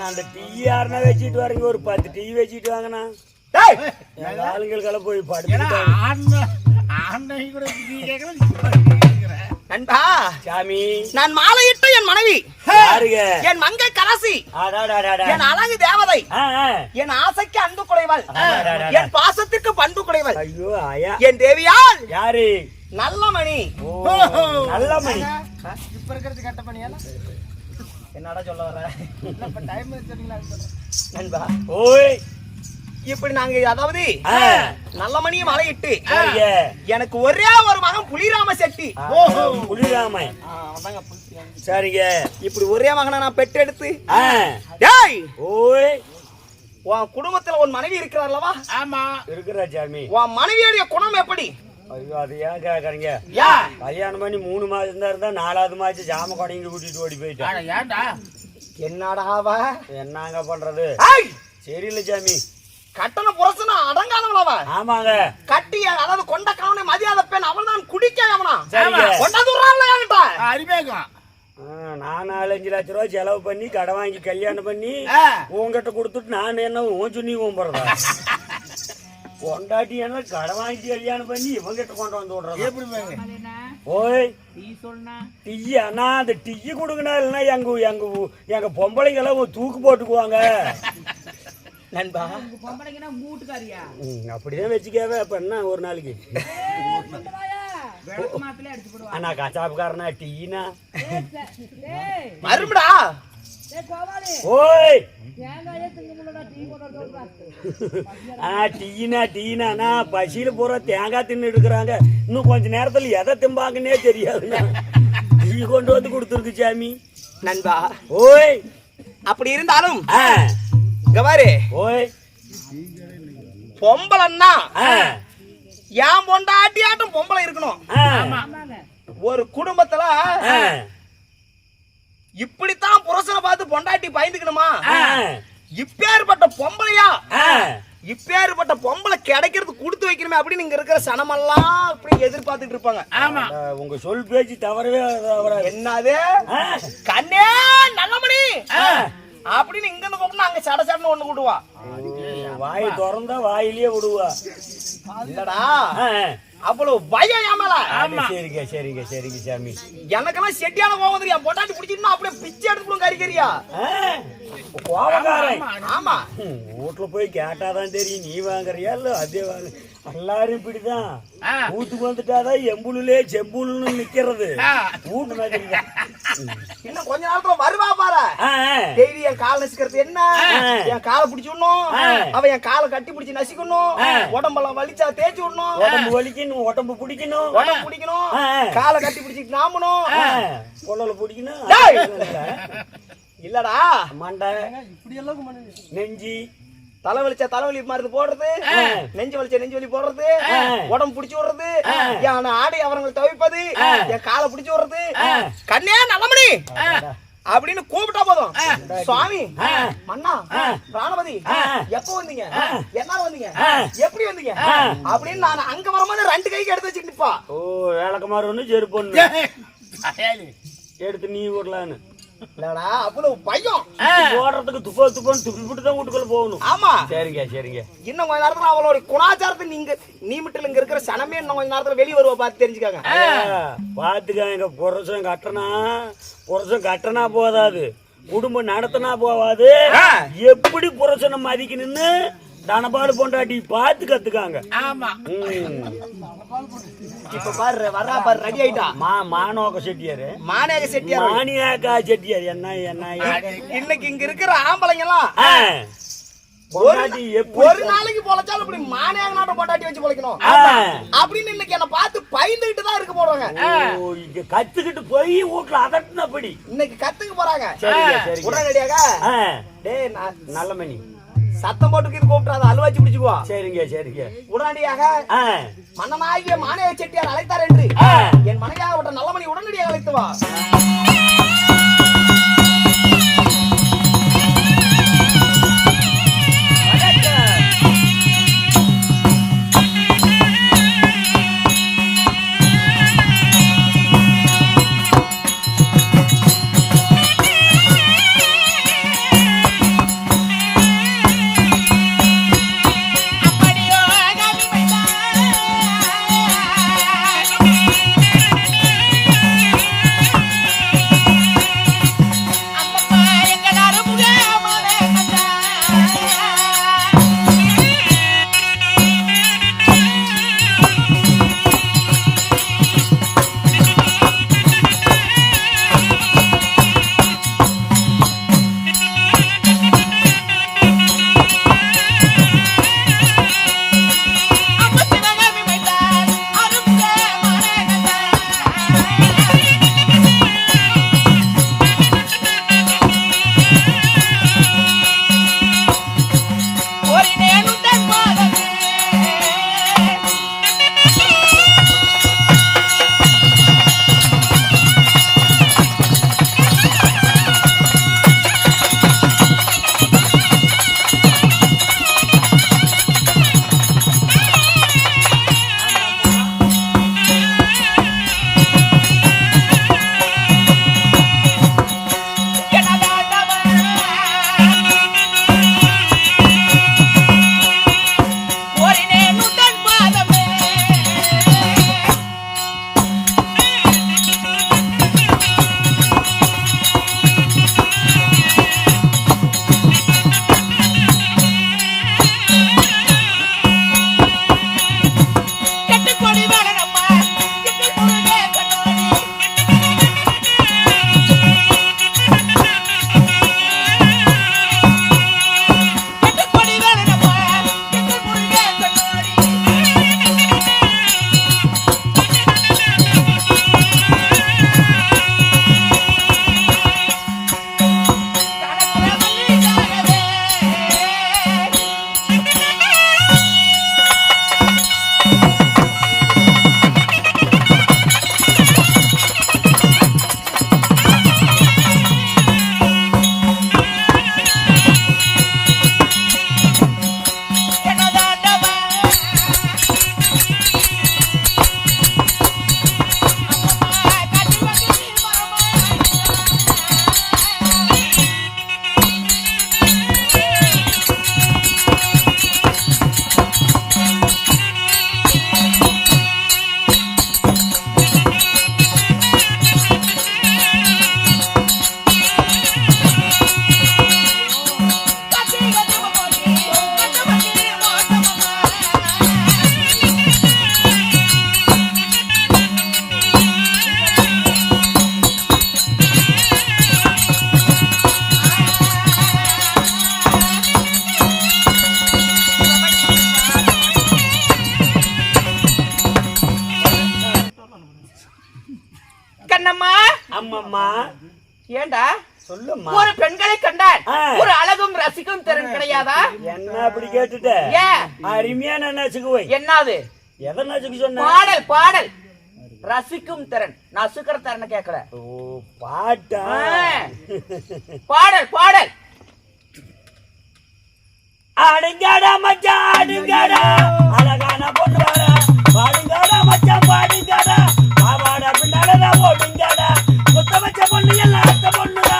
அந்த டீ யாருன்னா வச்சுட்டு வரீங்க, ஒரு 10 டீ வச்சுட்டு வாங்கண்ணா. ஆளுங்களுக்கெல்லாம் போய் படுத்து நண்பா சாமி நான் மாலையிட்ட என் மனைவி யாருங்க? என் மங்கை கரசி என் அழகு தேவதை என் ஆசைக்கு அன்பு குறைவள் என் பாசத்திற்கு பண்பு குறைவள் ஐயோ ஆயா என் தேவியால் யாரு? நல்லமணி. நல்லமணி இப்ப இருக்கிறது கட்ட பண்ணியால என்னடா சொல்ல வர நண்பா? ஓய் இப்படி நாங்க அதாவது நல்லமணியை மலையிட்டு சரிங்க. எனக்கு ஒரே ஒரு மகன் புலிராம செட்டி. புலிராம சரிங்க. இப்படி ஒரே மகனை நான் பெற்றெடுத்து டேய் ஓய் உன் குடும்பத்துல ஒரு மனைவி இருக்கிறார்லவா? ஆமா இருக்கிறா சாமி. உன் மனைவியுடைய குணம் எப்படி? ஐயோ அது ஏன் கேக்குறீங்க? கல்யாணம் பண்ணி 3 மாசம் தான் இருந்தா 4வது மாசம் ஜாம கொடைங்க கூட்டிட்டு ஓடி போயிட்டான். ஏன்டா என்னடாவா என்னங்க பண்றது? சரியில்ல சாமி. கட்டண புரசன அடங்காதவளவா? ஆமாங்க. கட்டிய அதாவது கொண்ட கவனை மதியாத பெண் அவள் தான் குடிக்கவனா? சரிங்க. கொண்டதுறாங்களே என்கிட்ட அறிவேகம். நான் 4-5 லட்சம் ரூபாய் செலவு பண்ணி கடை வாங்கி கல்யாணம் பண்ணி உங்ககிட்ட கொடுத்துட்டு நான் என்ன உன் சொன்னி கும்பிடுறதா? கொண்டாட்டி என்ன கடை வாங்கி கல்யாணம் பண்ணி இவங்கிட்ட கொண்டு வந்து விடுறதா? எப்படி ஓய் டீ சொன்னா டீ அண்ணா அந்த டீ கொடுக்கணும் இல்லைன்னா எங்க பொம்பளைங்கெல்லாம் தூக்கு போட்டுக்குவாங்க. நண்பா பொம்பளைங்கன்னா மூட்டுக்காரியா? அப்படிதான் வச்சுக்கவே. அப்ப என்ன ஒரு நாளைக்கு அண்ணா கச்சாப்புக்காரனா டீனா மறுபடா ஓய் டீனா பசியில பூரா தேங்காய் தின்னு எடுக்கிறாங்க. இன்னும் கொஞ்ச நேரத்துல எதை திம்பாங்கன்னே தெரியாது. டீ கொண்டு வந்து கொடுத்துருக்கு சாமி. நண்பா ஓய் அப்படி இருந்தாலும் கவாரு ஓய் பொம்பளைன்னா ஏன் பொண்டாட்டியாட்டும் பொம்பளை இருக்கணும். ஒரு குடும்பத்துல இப்படித்தான் புருஷனை பார்த்து பொண்டாட்டி பயந்துக்கணுமா? இப்பேற்பட்ட பொம்பளையா இப்பேற்பட்ட பொம்பளை கிடைக்கிறது கொடுத்து வைக்கணுமே அப்படின்னு இங்க இருக்கிற சனமெல்லாம் அப்படி எதிர்பார்த்துட்டு இருப்பாங்க. ஆமா உங்க சொல் பேச்சு தவறவே என்னது கண்ணே நல்லமணி அப்படின்னு இங்க இருந்து கூப்பிட்டு அங்க சட சடன்னு ஒண்ணு கூடுவா. வாய் திறந்தா வாயிலேயே விடுவா. இல்லடா அவ்வளவு பயம் ஏமால. சரிங்க சரிங்க சரிங்க சாமி. எனக்கெல்லாம் செட்டியான கோவம் வந்துரு. என் பொண்டாட்டி பிடிச்சிருந்தா அப்படியே பிச்சை எடுத்துக்கணும் கறிக்கறியா. கோவக்காரன். ஆமா வீட்டுல போய் கேட்டாதான் தெரியும் நீ வாங்குறியா இல்ல அதே வாங்க. எல்லாரும் இப்படிதான் வீட்டுக்கு வந்துட்டாதான் எம்புலே செம்புல்னு நிக்கிறது. வீட்டு மாதிரி இன்னும் கொஞ்ச நேரத்துல வருவா பாரு. டெய்லி என் காலை நசிக்கிறது என்ன? என் காலை பிடிச்சு விடணும். அவ என் காலை கட்டி பிடிச்சு நசிக்கணும். உடம்பெல்லாம் வலிச்சா தேய்ச்சி விடணும். உடம்பு வலிக்கணும். உடம்பு பிடிக்கணும். உடம்பு பிடிக்கணும். காலை கட்டி பிடிச்சிட்டு நாமணும். கொள்ளல பிடிக்கணும். இல்லடா மண்டை நெஞ்சி தலை வலிச்சா தலைவலி மருந்து போடுறது. நெஞ்சு வலிச்சா நெஞ்சு வலி போடுறது. உடம்பு பிடிச்சு விடுறது. என் ஆடை அவங்களை தவிப்பது. என் காலை பிடிச்சு விடுறது. கண்ணே நல்லமணி அப்படின்னு கூப்பிட்டா போதும். சுவாமி மன்னா பிராணபதி எப்ப வந்தீங்க? என்ன வந்தீங்க? எப்படி வந்தீங்க? அப்படின்னு நான் அங்க வரும்போது 2 கைக்கு எடுத்து வச்சுட்டு நிப்பா. ஓ வேலைக்குமாறு ஒண்ணு செருப்பு எடுத்து நீ விடலான்னு இல்லடா அவ்வளவு பயம். ஓடுறதுக்கு துப்பான்னு துப்பிட்டு தான் வீட்டுக்குள்ள போகணும். ஆமா சரிங்க சரிங்க. இன்னும் கொஞ்ச நேரத்துல அவளோட குணாச்சாரத்தை நீ மட்டும் இங்க இருக்கிற சனமே இன்னும் கொஞ்ச நேரத்துல வெளியே வருவா பார்த்து தெரிஞ்சுக்காங்க. பாத்துக்காங்க. புருஷன் கட்டனா போதாது, குடும்பம் நடத்தினா போவாது. எப்படி புருஷனை மதிக்கணும்னு தனபாடு பொண்டாட்டி பார்த்து கத்துக்காங்க. ஆமா இப்ப பாரு வரா பாரு ரெடி ஆயிட்டா. மானோக செட்டியாரு மானேக செட்டியார் மானியாக்கா செட்டியார் என்ன இன்னைக்கு இங்க இருக்கிற ஆம்பளைங்க எல்லாம் ஒரு நாளைக்கு பொழைச்சாலும் இப்படி மானியாக நாட்டம் பொண்டாட்டி வச்சு பொழைக்கணும் அப்படின்னு இன்னைக்கு என்ன பார்த்து பயந்துகிட்டு தான் இருக்க போறாங்க. கத்துக்கிட்டு போய் வீட்டுல அதட்டினபடி இன்னைக்கு கத்துக்க போறாங்க. உடனடியாக டேய் நல்லமணி சத்தம் போட்டுக்கு இது கூப்பிட்டாத அல்வாச்சி பிடிச்சுக்குவா. சரிங்க சரிங்க. உடனடியாக மன்னனாகிய மானேக செட்டியார் அழைத்தார் என்று என் மனைவியாகப்பட்ட நல்லமணி உடனடியாக அழைத்து வா. ஏண்டா சொல்லுமா. ஒரு பெண்களை கண்டால் ஒரு அழகும் ரசிக்கும் திறன் கிடையாதா? என்ன அப்படி கேட்டுட்ட? ஏன் அருமையான நசுக்குவை. என்னது? எதை நசுக்கு சொன்ன? பாடல் பாடல் ரசிக்கும் திறன், நசுக்கிற திறன் கேட்கல. ஓ பாட்டா? பாடல் பாடல். ஆடுங்கடா மச்சான் ஆடுங்கடா, அழகான பொண்ணு வாடா, பாடுங்கடா மச்சான் பாடுங்கடா, பாவாடா பின்னாடா ஓடுங்கடா, குத்த வச்ச பொண்ணு எல்லாம் அத்த பொண்ணுடா,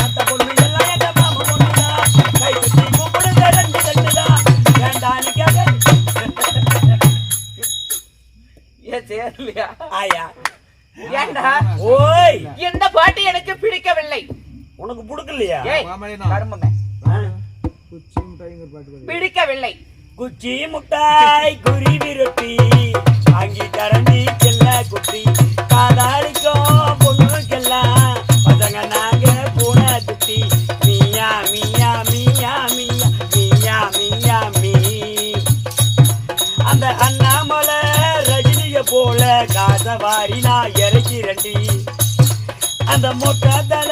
அத்த பொண்ணு எல்லாம் எங்க மாமா பொண்ணுடா, கை கட்டி கூப்பிடுங்க ரெண்டு ரெண்டுடா, வேண்டான்னு கேட்க. சேரலையா? ஆயா ஏண்டா? ஓய் இந்த பாட்டு எனக்கு பிடிக்கவில்லை. உனக்கு பிடிக்கலையா? கரும்புங்க பிடிக்கவில்லை. குச்சி முட்டாய் குருவி ரொட்டி அங்கி கரண்டி செல்ல குட்டி காதாளிக்கும் பொண்ணுக்கெல்லாம் பசங்க நாங்க பூனை குட்டி மியா மியா மியா மியா மியா மியா மீ. அந்த அண்ணாமலை ரஜினிய போல காசவாரி நான் இறக்கிறண்டி, அந்த மொட்டத்தல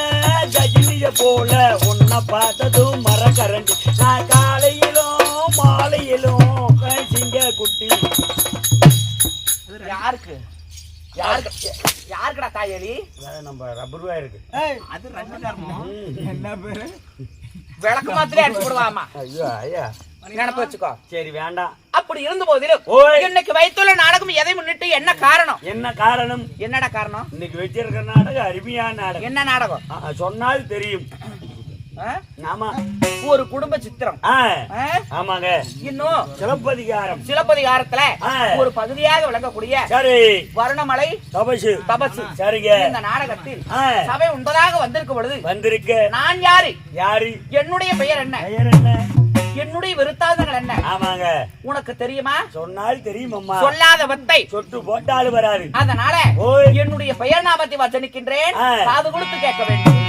கஜினிய போல உன்னை பார்த்ததும் மரக்கரண்டி, நான் காலையிலும் மாலையிலும் சிங்க குட்டி. யாருக்கு யாருக்கு யாருக்குடா தாயலி? நம்ம ரப்பருவா இருக்கு. அது என்ன பேரு? விளக்கு மாத்திரை அடிச்சு விடுவாமா? ஐயோ ஐயா நினைப்பு வச்சுக்கோ. சரி வேண்டாம். அப்படி இருந்த போதிலும் இன்னைக்கு வைத்துள்ள நாடகம் எதை முன்னிட்டு, என்ன காரணம்? என்ன காரணம்? என்னடா காரணம்? இன்னைக்கு வச்சிருக்கிற நாடகம் அருமையான நாடகம். என்ன நாடகம்? சொன்னால் தெரியும். ஆமா, ஒரு குடும்ப சித்திரம். ஆமாங்க. இன்னும் சிலப்பதிகாரம். சிலப்பதிகாரத்துல ஒரு பகுதியாக விளங்கக்கூடிய சரி வருணமலை தபசு. தபசு. சரிங்க. இந்த நாடகத்தில் சபை உண்பதாக வந்திருக்கும் பொழுது வந்திருக்கு. நான் யாரு? யாரு? என்னுடைய பெயர் என்ன? பெயர் என்ன? என்னுடைய விருத்தாந்தங்கள் என்ன? ஆமாங்க. உனக்கு தெரியுமா? சொன்னால் தெரியும் அம்மா. சொல்லாத வத்தை சொட்டு போட்டாலும் வராது. அதனால என்னுடைய பெயர் நாமத்தை வச்சனிக்கின்றேன், காது கொடுத்து கேட்க வேண்டும்.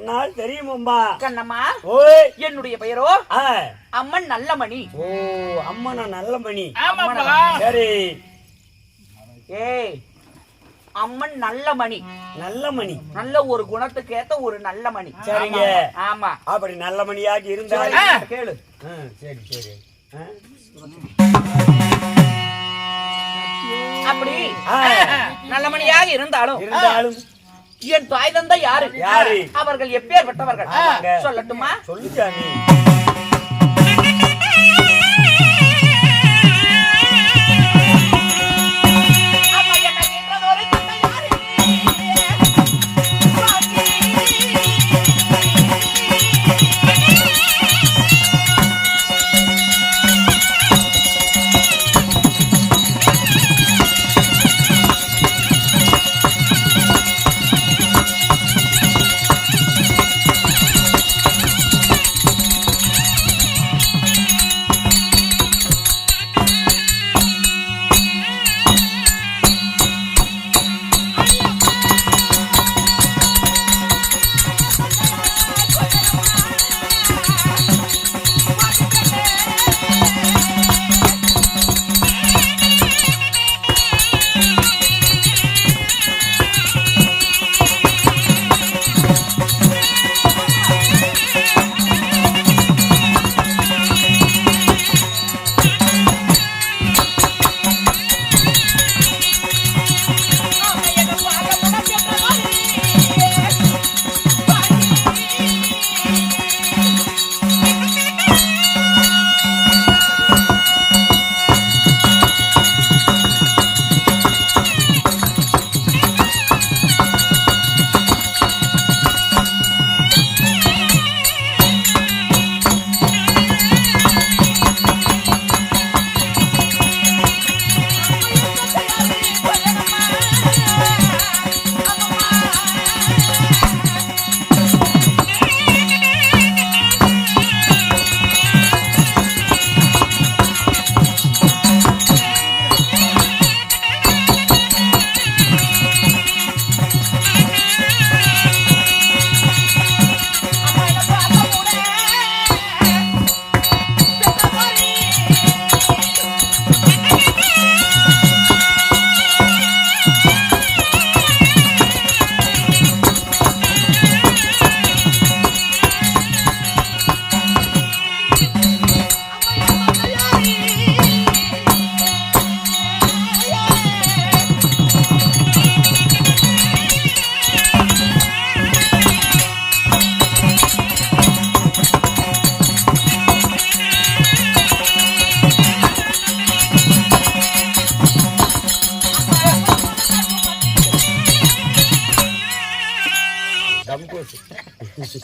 சொன்னால் தெரியுமாம்பா? கண்ணம்மா, ஓய், என்னுடைய பெயரோ ஆ, அம்மன் நல்லமணி. ஓ, அம்மனா நல்ல மணி. ஆமாப்பா. சரி, ஏய், அம்மன் நல்லமணி, நல்ல மணி. நல்ல ஒரு குணத்துக்கு ஏத்த ஒரு நல்ல மணி. சரிங்க. ஆமா, அப்படி நல்ல மணியாக இருந்தால் கேளு. சரி சரி. அப்படி நல்ல மணியாக இருந்தாலும் இருந்தாலும் என் தாய் தந்தை யாரு? யாரு? அவர்கள் எப்பேற்பட்டவர்கள் ஆமாங்க. சொல்லட்டுமா? சொல்லு சாமி. அம்மா, என்னை ஈன்றதொரு தந்தை யாரு?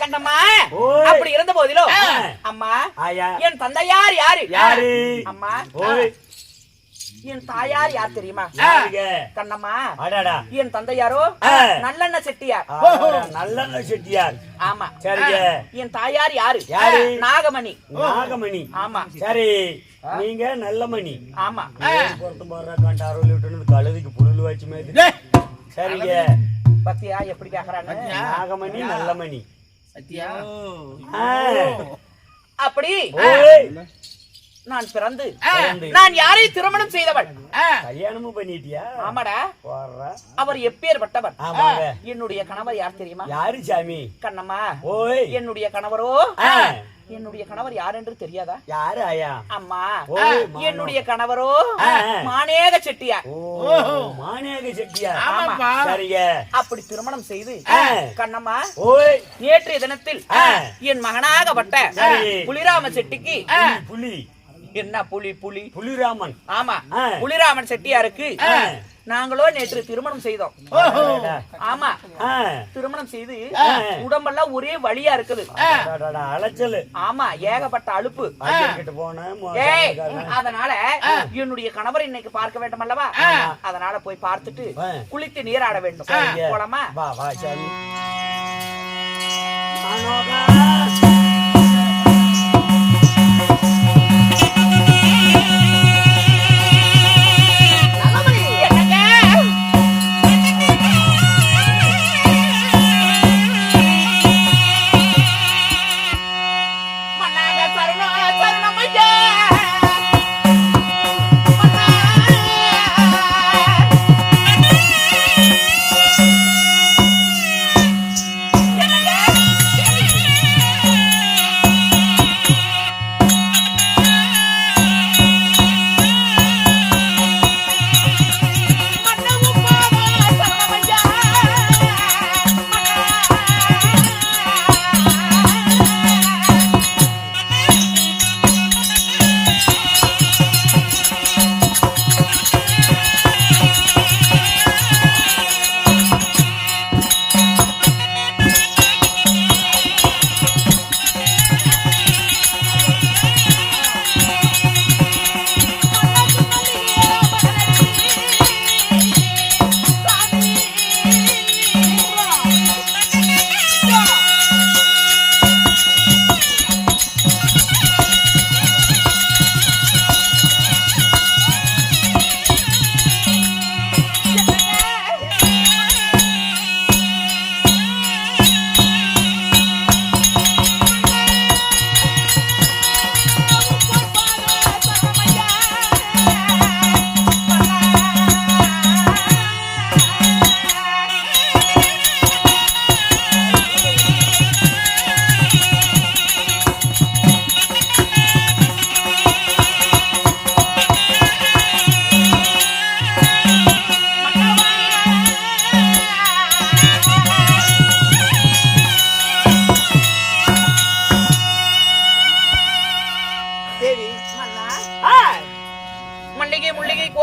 கண்ணம்மா, ஓய். அப்படி இருந்த போதிலும் அம்மா, ஆயா. என் தந்தையார் யாரு? யாரு? அம்மா, ஓய். என் தாயார் யார் தெரியுமா? யாருங்க? கண்ணம்மா, அடடா. என் தந்தையாரோ ஆ. நல்லெண்ண செட்டியார். நல்ல செட்டியார். ஆமா. சரிங்க. என் தாயார் யாரு? யாரு? நாகமணி. நாகமணி. ஆமா. சரி, நீங்க நல்ல மணி. ஆமா. பொறுத்து போற கண்டாரோலி விட்டு கழுதிக்கு புல்லு வச்சு மேய்த்து. சரிங்க. பத்தியா எப்படி கேக்குறாங்க? நாகமணி நல்ல மணி. சத்தியா? அப்படி ஓய். நான் பிறந்து பிறந்து. நான் யாரை திருமணம் செய்தவள்? கல்யாணமும் பண்ணிட்டியா? ஆமாடா. போடுறா. அவர் எப்பேற்பட்டவர்? ஆமாங்க. என்னுடைய கணவர் யார் தெரியுமா? யாரு சாமி? கண்ணம்மா, ஓய். என்னுடைய கணவரோ ஆ. என்னுடைய கணவர் யார் என்று தெரியாதா? யாரு ஆயா? அம்மா, ஓய், மானோ. என்னுடைய கணவரோ ஆ. மானேக செட்டியார். ஓ, மானியாக செட்டியார். ஆமாப்பா. சரிங்க. அப்படி திருமணம் செய்து ஆ. கண்ணம்மா, ஓய். நேற்றைய தினத்தில் ஆ. என் மகனாகப்பட்ட சரி. புலிராம செட்டிக்கு புலி. என்ன புலி புலி புலிராமன். ஆமா, ஆ. புலிராமன் செட்டியாருக்கு ஆ. நாங்களோ நேற்று திருமணம் செய்தோம். ஆமா, ஆ. திருமணம் செய்து ஆ. உடம்பெல்லாம் ஒரே வலியா இருக்குது. அடடடா, அலைச்சலு. ஆமா, ஏகப்பட்ட அலுப்பு. கிட்ட போனேன். ஏய், அதனால என்னுடைய கணவர் இன்னைக்கு பார்க்க வேண்டும் அல்லவா? அதனால போய் பார்த்துட்டு ஆ. குளித்து நீராட வேண்டும். சரிங்க. போலாமா? வா வா சாமி. மனோகா. என்னங்க?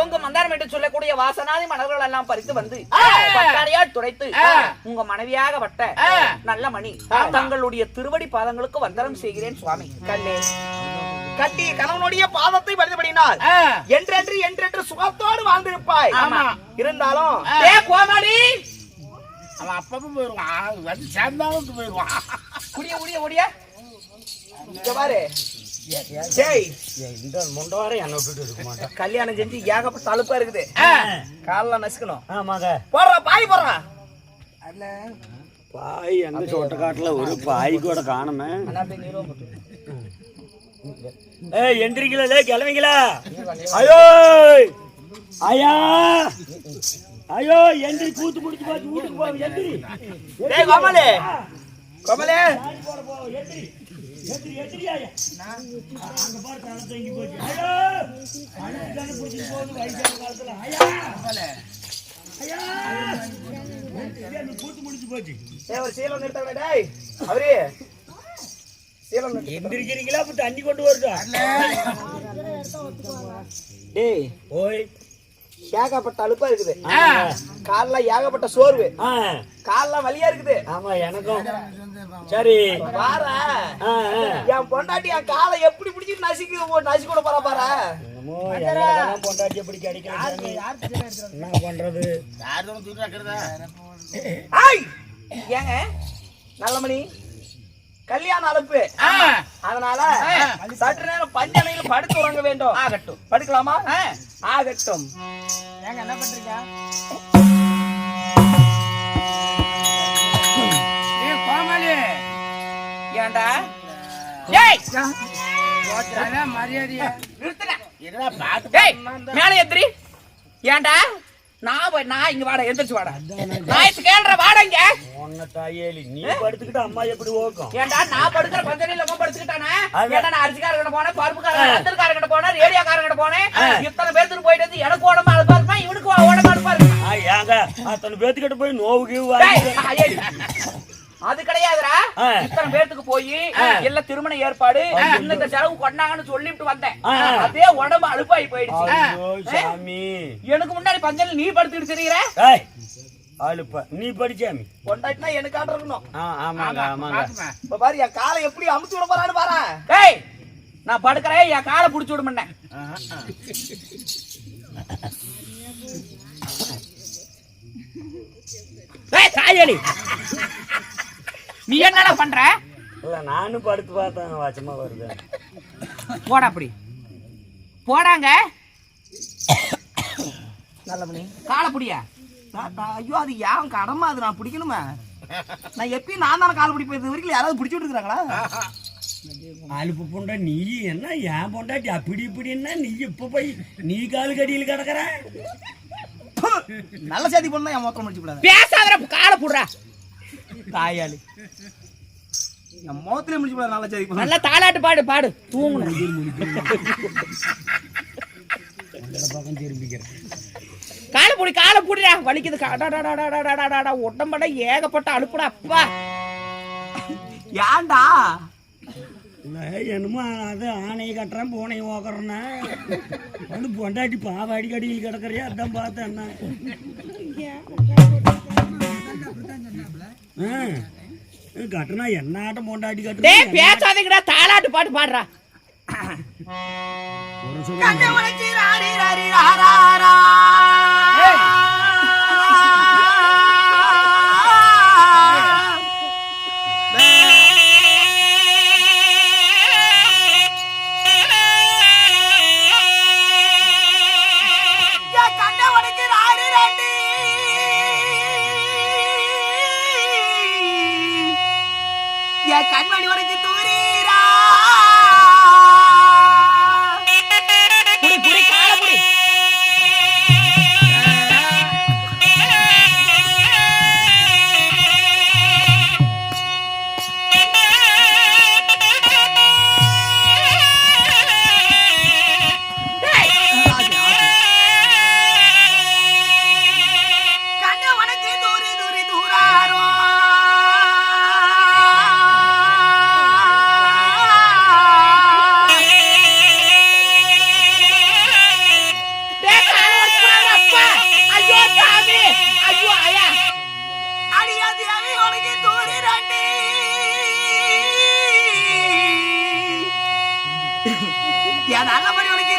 ஓங்கு மந்தாரம் என்று சொல்லக்கூடிய வாசனாதி மலர்கள் எல்லாம் பறித்து வந்து பட்டாரியால் துடைத்து உங்க மனைவியாக வட்ட நல்ல மணி தங்களுடைய திருவடி பாதங்களுக்கு வந்தனம் செய்கிறேன் சுவாமி. கண்ணே கட்டி கணவனுடைய பாதத்தை பறித்தபடினால் என்றென்று சுகத்தோடு வாழ்ந்திருப்பாய். இருந்தாலும் கோமாளி அவன் அப்பவும் போயிருவான், வந்து சேர்ந்தாலும் போயிருவான். ஒடிய இங்க பாரு ஜெய், இந்த முண்டவாரம் என்ன விட்டுட்டு இருக்க மாட்டான். கல்யாணம் செஞ்சு ஏகப்பட்ட அலுப்பா இருக்குது. காலெல்லாம் நசுக்கணும். ஆமாங்க, போடுறா பாய் போடுறா. பாய் அந்த சோட்ட காட்டுல ஒரு பாய் கூட காணுமே. ஏய் எந்திரிக்கல, கிளம்பிங்களா? ஐயோ ஐயா ஐயோ எந்திரி, கூத்து குடிச்சு போச்சு, வீட்டுக்கு போ. எந்திரி டேய் கோமலே, கோமலே எந்திரி எந்திரி எந்திரி. ஐயா அங்க பாரு, தலை தூங்கி போச்சு. ஐயோ அழுக்கான குடிச்சிட்டு போகுது வயசான காலத்துல. ஐயா ஐயா கூத்து முடிச்சு போச்சு. டேய் ஒரு சீலம் நிறுத்தடா. டேய் அவரே சீலம் எந்திரிக்கிறீங்களா? அப்ப தண்ணி கொண்டு வரட்டா? டேய் ஓய் ஏகப்பட்ட அலுப்பா இருக்குது. கால்ல ஏகப்பட்ட சோர்வு, கால்ல வலியா இருக்குது. ஆமா எனக்கும். சரி பாரு, என் பொண்டாட்டி என் காலை எப்படி பிடிச்சிட்டு நசி கூட போறா பாரு. பொண்டாட்டி எப்படி கிடைக்கிறது? என்ன பண்றது? ஏங்க நல்லமணி கல்யாண அலுப்பு, அதனால சற்று நேரம் பஞ்சனையில் படுத்து உறங்க வேண்டும். ஆகட்டும், படுக்கலாமா? ஆகட்டும். ஏங்க என்ன பண்றீங்க? ஏண்டா மரியாதையா மேல எத்திரி. ஏண்டா நான் இங்க வாடா, எந்திரிச்சு வாடா. நான் கேள்ற வாடங்க. உன்ன தாயேலி நீ படுத்துக்கிட்டு அம்மா எப்படி ஓக்கும்? ஏண்டா நான் படுக்கிற பஞ்சனையில படுத்துக்கிட்டானே. ஏண்டா நான் அரிசிக்காரங்கிட்ட போனேன், பருப்புக்காரங்க அத்தர்காரங்கிட்ட போனேன், ரேடியோக்காரங்கிட்ட போனேன். இத்தனை பேருக்கு போயிட்டு வந்து எனக்கு உடம்பு அழுப்பா இருக்குமா, இவனுக்கு உடம்பு அழுப்பா இருக்குமா? ஏங்க அத்தனை பேத்துக்கிட்ட போய் நோவுக்கு அது கிடையாதுடா. இத்தனை பேருக்கு போய் எல்லாம் திருமண ஏற்பாடு இந்த செலவு கொண்டாங்கன்னு சொல்லிட்டு வந்தேன். அதே உடம்பு அழுப்பாயி போயிடுச்சு. எனக்கு முன்னாடி பஞ்சல் நீ படுத்துக்கிட்டு தெரியுற அழுப்பா நீ படிச்சாமி கொண்டாட்டினா எனக்கு ஆர்டர் இருக்கணும். ஆமாங்க ஆமாங்க. இப்ப பாரு என் காலை எப்படி அமுச்சு விட போறான்னு பாரு. டேய் நான் படுக்கிறேன், என் காலை புடிச்சு விடுமண்ணே. தாயலி நீ என்னடா பண்ற? இல்ல நானும் படுத்து பார்த்தேன், வாச்சமா வருது. போடா அப்படி போடாங்க. நல்லபடி காலை புடியா. ஐயோ அது ஏன் கடமை, அது நான் பிடிக்கணுமே. நான் எப்பயும் நான் தானே கால் பிடிப்பேன். இது வரைக்கும் யாராவது பிடிச்சி விட்டுருக்காங்களா? அலுப்பு பொண்டா நீ என்ன ஏன் பொண்டாட்டி அப்படி இப்படின்னா நீ இப்ப போய் நீ கால் கடியில் கிடக்குற. நல்ல சேதி பண்ணா என் மொத்தம் முடிச்சு விடாது. பேசாத, காலை புடுறா. தாயாளி என் மொத்தத்திலே முடிச்சு விடாது. நல்ல சேதி நல்ல தாலாட்டு பாடு பாடு, தூங்கணும். பக்கம் திரும்பிக்கிறேன். காலை புடிடா, வலிக்குது. உடம்பட ஏகப்பட்ட அழுப்புடா. அப்பா ஏன்டா என்னமோ அது ஆணையை கட்டுறேன் பூனையை ஓக்குறேன்னா வந்து பொண்டாட்டி பாவாடி கடியில் கிடக்குறியா? அதான் பார்த்தேன். என்ன கட்டுனா என்ன ஆட்டம் பொண்டாட்டி கட்டு. பேசாதீங்கடா, தாலாட்டு பாட்டு பாடுறா. கண்மணி வரைக்கும் தூரீரா. புடி புடி காலை புடி. என் நல்லபடி உனக்கு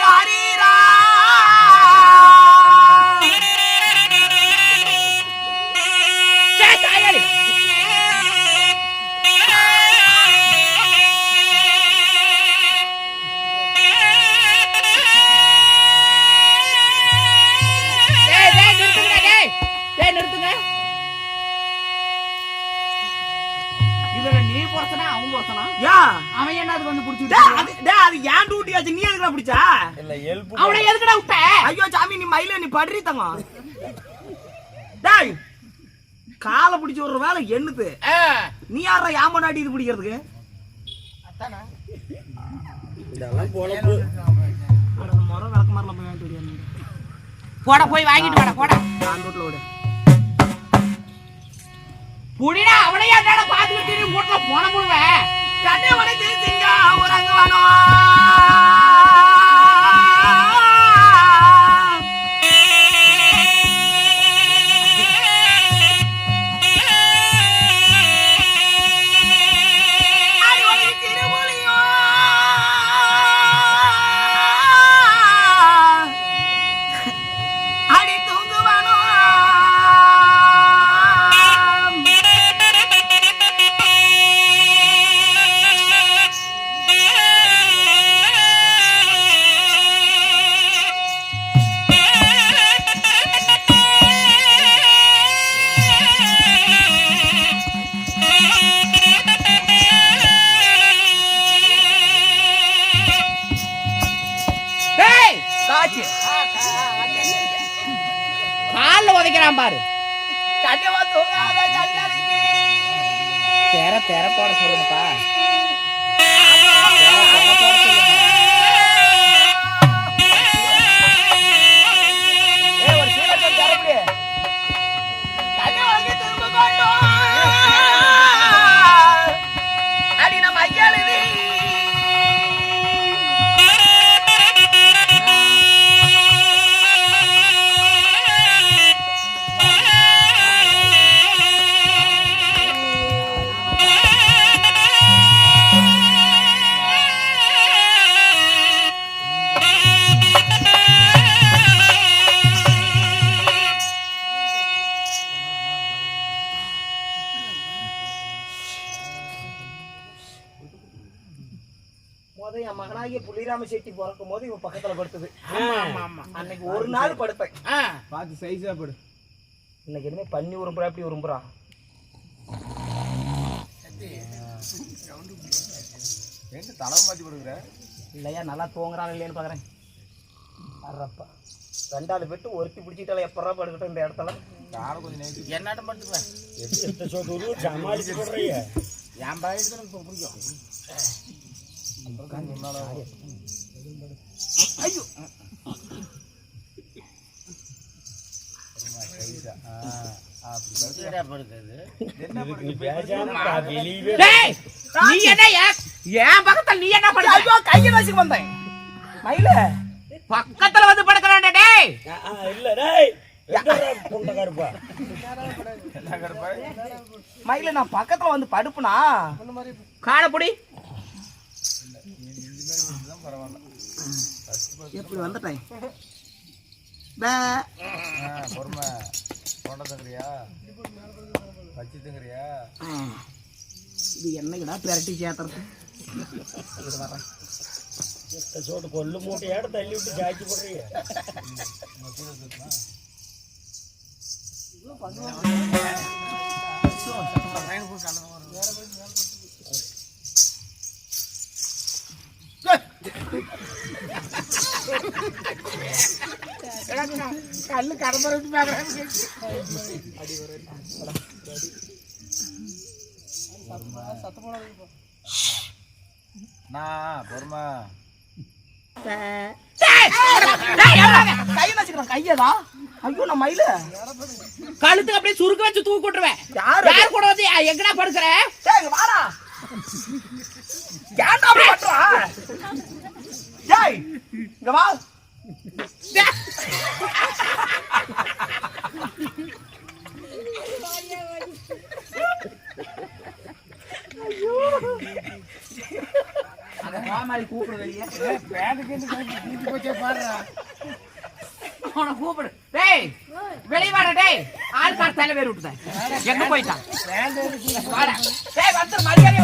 நிறுத்துங்க. இதுல நீ பொறுத்தனா அவன் பொறுத்தனா அவன் என்ன அது வந்து புடிச்சிட்டு அது ஏன் டூட்டியாச்சு நீ எதுக்குடா பிடிச்சா அவனை எதுக்குடா விட்ட? ஐயோ சாமி நீ மயில நீ படுறி தங்க டேய் காலை பிடிச்சு ஒரு வேலை என்னது நீ யாரா யாமனாடி இது பிடிக்கிறதுக்கு முறை விளக்க மாதிரிலாம் போய் வாங்கிட்டு போட போய் வாங்கிட்டு வாடா போட நான் வீட்டுல விடு புடிடா அவனையா என்னடா பாத்துக்கிட்டு நீ வீட்டுல போன முழுவேன் கண்ணே உனக்கு சிங்கா உறங்க வேணும் கால்ல உதைக்கிறான் பாரு தெர தெர போட சொல்லுங்கப்பா என் மகனாகிய புலிராம செட்டி பிறக்கும் போது இவன் பக்கத்துல படுத்தது அன்னைக்கு ஒரு நாள் படுப்பேன் பார்த்து சைஸா படு இன்னைக்கு எதுவுமே பண்ணி உரும்புறா எப்படி உரும்புறா தலைமை மாத்தி கொடுக்குற இல்லையா நல்லா தூங்குறான் இல்லையான்னு பாக்குறேன் அறப்பா ரெண்டாவது பெட்டு ஒருத்தி பிடிச்சிட்டால எப்படா படுக்கட்டும் இந்த இடத்துல கொஞ்சம் என்னாட்டம் படுத்துக்குவேன் சமாளிச்சு போடுறீங்க என் பாயிட்டு எனக்கு பிடிக்கும் ஐயோ நீ என்ன என் பக்கத்துல நீ என்ன படுக்க கையை வச்சுக்கு வந்தேன் மயில பக்கத்துல வந்து படுக்கிறான் டேய் இல்ல டேய் மயில நான் பக்கத்துல வந்து படுப்புனா காணப்படி எப்படி வந்துட்டேன் இது என்னங்கடா பெரட்டி சேர்த்துறது சோட்டு கொள்ளு மூட்டையாட தள்ளி விட்டு ஜாக்கி போடுறீங்க கல்லு கடம்பரை விட்டு பாக்குறேன் பொறுமா கையை வச்சுக்கிறேன் கையதா ஐயோ நான் மயில கழுத்துக்கு அப்படியே சுருக்க வச்சு தூக்கி விட்டுருவேன் யார் கூட வந்து எங்கடா படுக்கிற வாடா ஏன்டா அப்படி பண்றா ஜெய் இங்க வா மாமாரி கூப்பிடு வெளியே கூப்பிடு டேய் வெளியே வாடா டேய் ஆள் கார் தலை வேறு விட்டுதான் எங்க போயிட்டான் வாடா டேய் வந்து மரியாதை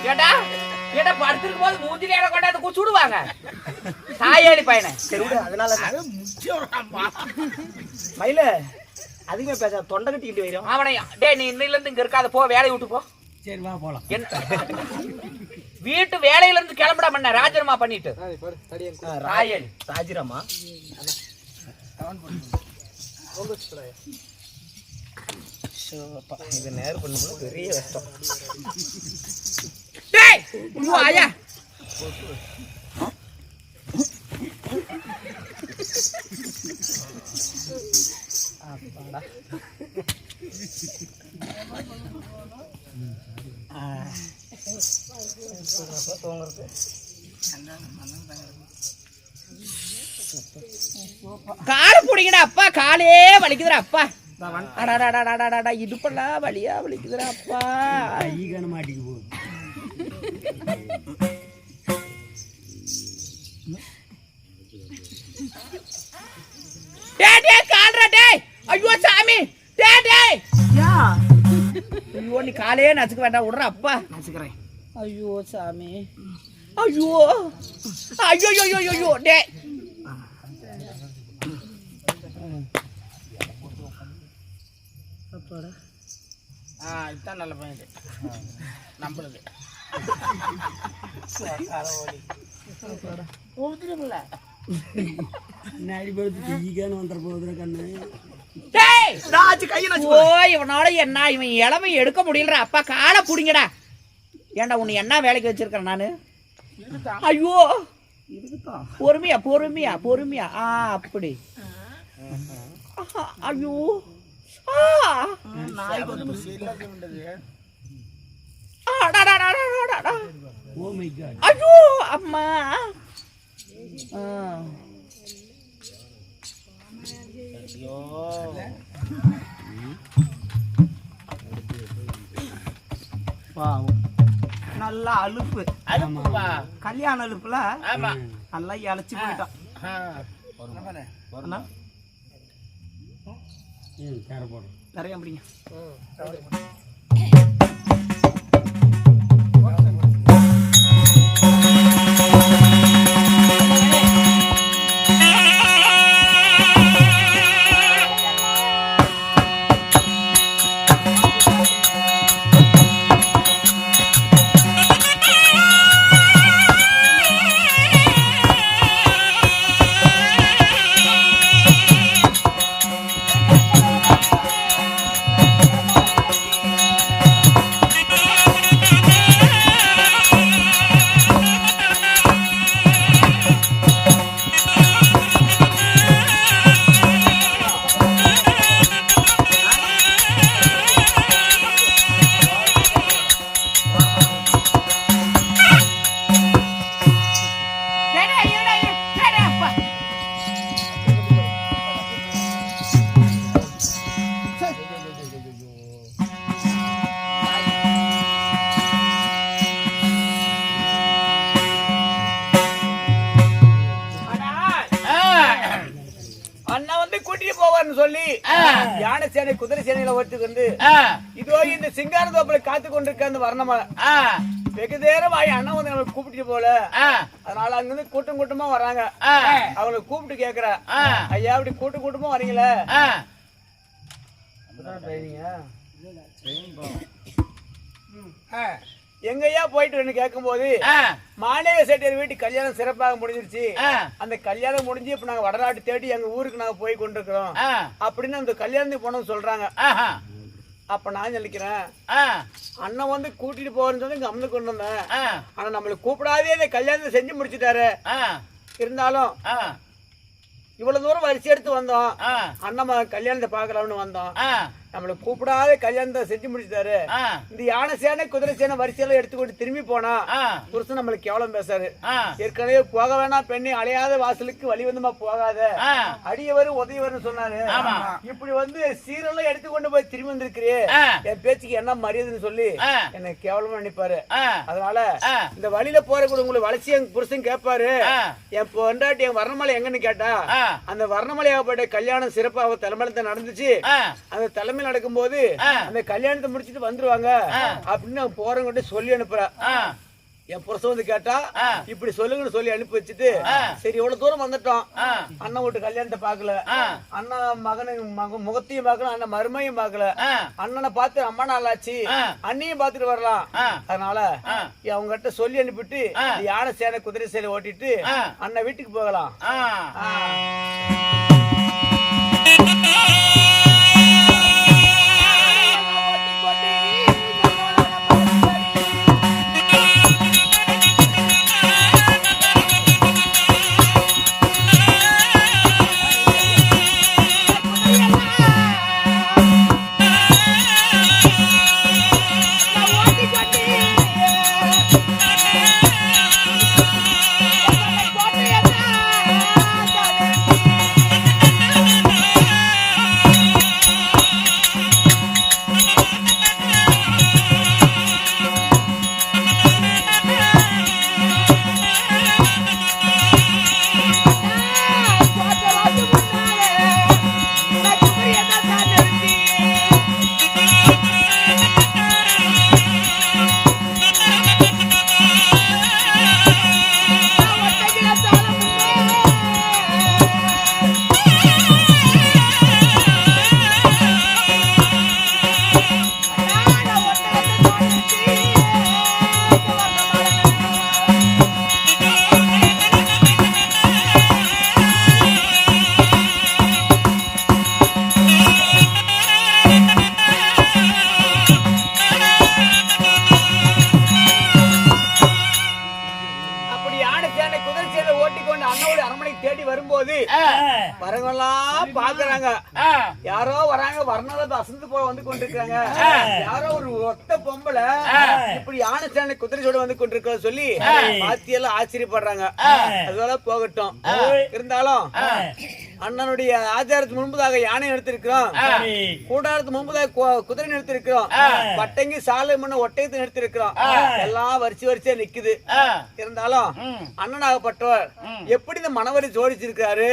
கேட்டா கேட்டா படுத்திருக்கும் போது மூஞ்சில இடம் கொண்டாந்து குச்சுடுவாங்க தாயேடி பையனை அதனால மயில அதிகமா பேச தொண்டை கட்டிக்கிட்டு வரும் அவனையா டேய் நீ இன்னில இருந்து இங்க இருக்காத போ வேலையை விட்டு போ சரி வா போலாம் வீட்டு வேலையில இருந்து கிளம்புடா பண்ண ராஜினாமா பண்ணிட்டு ராயல் ராஜிராமா இது நேர் பண்ணும்போது பெரிய கஷ்டம் டேய் ஆயா கால புடிங்கடா அப்பா காலே வலிக்குதுடா அப்பா இடுப்பெல்லாம் வலியா வலிக்குதுடா அப்பா ஈகான மாட்டிக்கு போகுது டேய் டேய் கால்ரா டேய் ஐயோ சாமி டேய் டேய் ஐயோ நீ காலே நசுக்க வேண்டாம் விடுற அப்பா நசுக்கிறேன் ஐயோ சாமி ஐயோ ஐயோ ஐயோ ஐயோ டேய் இதுதான் நல்ல பையன் நம்மளுக்கு அடிபடுத்து ஈகான வந்துட போகுதுல கண்ணு இவனோட என்ன இவன் இளமை எடுக்க முடியலடா அப்பா காலை புடிங்கடா ஏன்டா உன்னை என்ன வேலைக்கு வச்சிருக்கேன் நானு ஐயோ பொறுமையா பொறுமையா பொறுமையா அப்படி ஐயோ ஐயோ அம்மா நல்லா அலுப்பு கல்யாண அலுப்புல நல்லா இழைச்சி போயிட்டான் நிறைய அப்படிங்க சொல்லி யானை சேனை குதிரை சேனையில ஒத்துக்கொண்டு இதோ இந்த சிங்கார தோப்புல காத்து கொண்டிருக்க அந்த வர்ணமா வெகு நேரம் ஆகி அண்ணன் வந்து நம்மளை கூப்பிட்டு போல அதனால அங்கிருந்து கூட்டம் கூட்டமா வர்றாங்க அவங்களை கூப்பிட்டு கேக்குற ஐயா அப்படி கூட்டம் கூட்டமா வரீங்களே எங்கய்யா போயிட்டு கேட்கும் போது மாநேக செட்டியார் வீட்டு கல்யாணம் சிறப்பாக முடிஞ்சிருச்சு அந்த கல்யாணம் முடிஞ்சு இப்ப நாங்க வடநாட்டு தேடி எங்க ஊருக்கு நாங்க போய் கொண்டிருக்கிறோம் அப்படின்னு அந்த கல்யாணத்துக்கு போனோம்னு சொல்றாங்க. அப்ப நான் சொல்லிக்கிறேன் அண்ணன் வந்து கூட்டிட்டு போறேன்னு சொல்லி இங்க அம்மனு கொண்டு வந்தேன். ஆனா நம்மளை கூப்பிடாதே இந்த கல்யாணத்தை செஞ்சு முடிச்சுட்டாரு. இருந்தாலும் இவ்வளவு தூரம் வரிசை எடுத்து வந்தோம். அண்ணன் கல்யாணத்தை பாக்கலாம்னு வந்தோம். நம்மள கூப்பிடாத கல்யாணத்தை செஞ்சு முடிச்சிட்டாரு. இந்த யானை சேனை குதிரை சேனை வரிசையெல்லாம் எடுத்துக்கொண்டு திரும்பி போனா புருஷன் நம்மளுக்கு கேவலம் பேசாரு. ஏற்கனவே போக வேணாம் பெண்ணை அலையாத வாசலுக்கு வழி வந்துமா போகாத, அடியவரு உதவிவர்னு சொன்னாரு. இப்படி வந்து சீரெல்லாம் எடுத்துக்கொண்டு போய் திரும்பி வந்திருக்கிறே, என் பேச்சுக்கு என்ன மரியாதைன்னு சொல்லி என்ன கேவலமா நினைப்பாரு. அதனால இந்த வழியில போற கூட உங்களுக்கு வளர்ச்சி என் புருஷன் கேட்பாரு, என் பொண்டாட்டி என் வர்ணமலை எங்கன்னு கேட்டா அந்த வர்ணமலையாப்பட்ட கல்யாணம் சிறப்பா அவ தலைமையில நடந்துச்சு. அந்த தலைமையில் நடக்கும் போது அந்த கல்யாணத்தை முடிச்சிட்டு வந்துருவாங்க அப்படின்னு போறவங்க சொல்லி அனுப்புற. என் புருஷன் வந்து கேட்டா இப்படி சொல்லுங்கன்னு சொல்லி அனுப்பி வச்சுட்டு சரி இவ்வளவு தூரம் வந்துட்டோம், அண்ணன் வீட்டு கல்யாணத்தை பாக்கல, அண்ணன் முகத்தையும் பாக்கல, அண்ணன் மருமையும் பாக்கல, அண்ணனை பார்த்து அம்மா நாள் ஆச்சு, அண்ணியும் பாத்துட்டு வரலாம். அதனால அவங்க கிட்ட சொல்லி அனுப்பிட்டு யானை சேனை குதிரை சேனை ஓட்டிட்டு அண்ணன் வீட்டுக்கு போகலாம். வரவெல்லாம் பாக்குறாங்க, யாரோ வராங்க, வர்ணத்தை அசந்து போல வந்து கொண்டிருக்காங்க, யாரோ ஒரு ஒத்த பொம்பளை இப்படி யானை சேனை குதிரையோட வந்து கொண்டிருக்க சொல்லி பாத்தியெல்லாம் ஆச்சரியப்படுறாங்க. அதோட போகட்டும். இருந்தாலும் அண்ணனுடைய ஆச்சாரத்துக்கு முன்பதாக யானை எடுத்திருக்கிறோம், கூடாரத்துக்கு முன்பதாக குதிரை எடுத்திருக்கிறோம், பட்டங்கி சாலை முன்ன ஒட்டயத்தை எடுத்திருக்கிறோம், எல்லாம் வரிசையா நிக்குது. இருந்தாலும் அண்ணனாகப்பட்டவர் எப்படி இந்த மனவரி ஜோடிச்சிருக்காரு,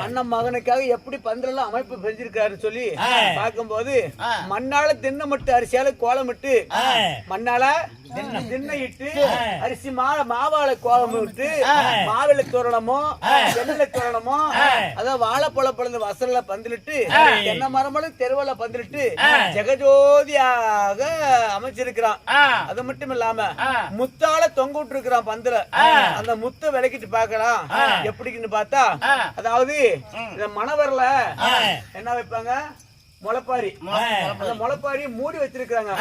அண்ணன் மகனுக்காக எப்படி பந்தெல்லாம் அமைப்பு செஞ்சிருக்காரு சொல்லி பார்க்கும்போது மண்ணால தின்னமிட்டு அரிசியால கோலமிட்டு மண்ணால திண்ணையிட்டு அரிசி மாவாள கோலம் விட்டு மாவிளை தோரணமோ தென்னை தோரணமோ அதாவது வாழைப்பழ பிறந்த வசல்ல பந்திலிட்டு தென்னை மரமலும் தெருவல பந்திலிட்டு ஜெகஜோதியாக அமைச்சிருக்கிறான். அது மட்டும் இல்லாம முத்தால தொங்க விட்டு இருக்கிறான் பந்துல. அந்த முத்தை விளக்கிட்டு பாக்கலாம் எப்படின்னு பார்த்தா, அதாவது இந்த மணவரல என்ன வைப்பாங்க, முளைப்பாரி. அந்த முளைப்பாரி மூடி வச்சிருக்காங்க.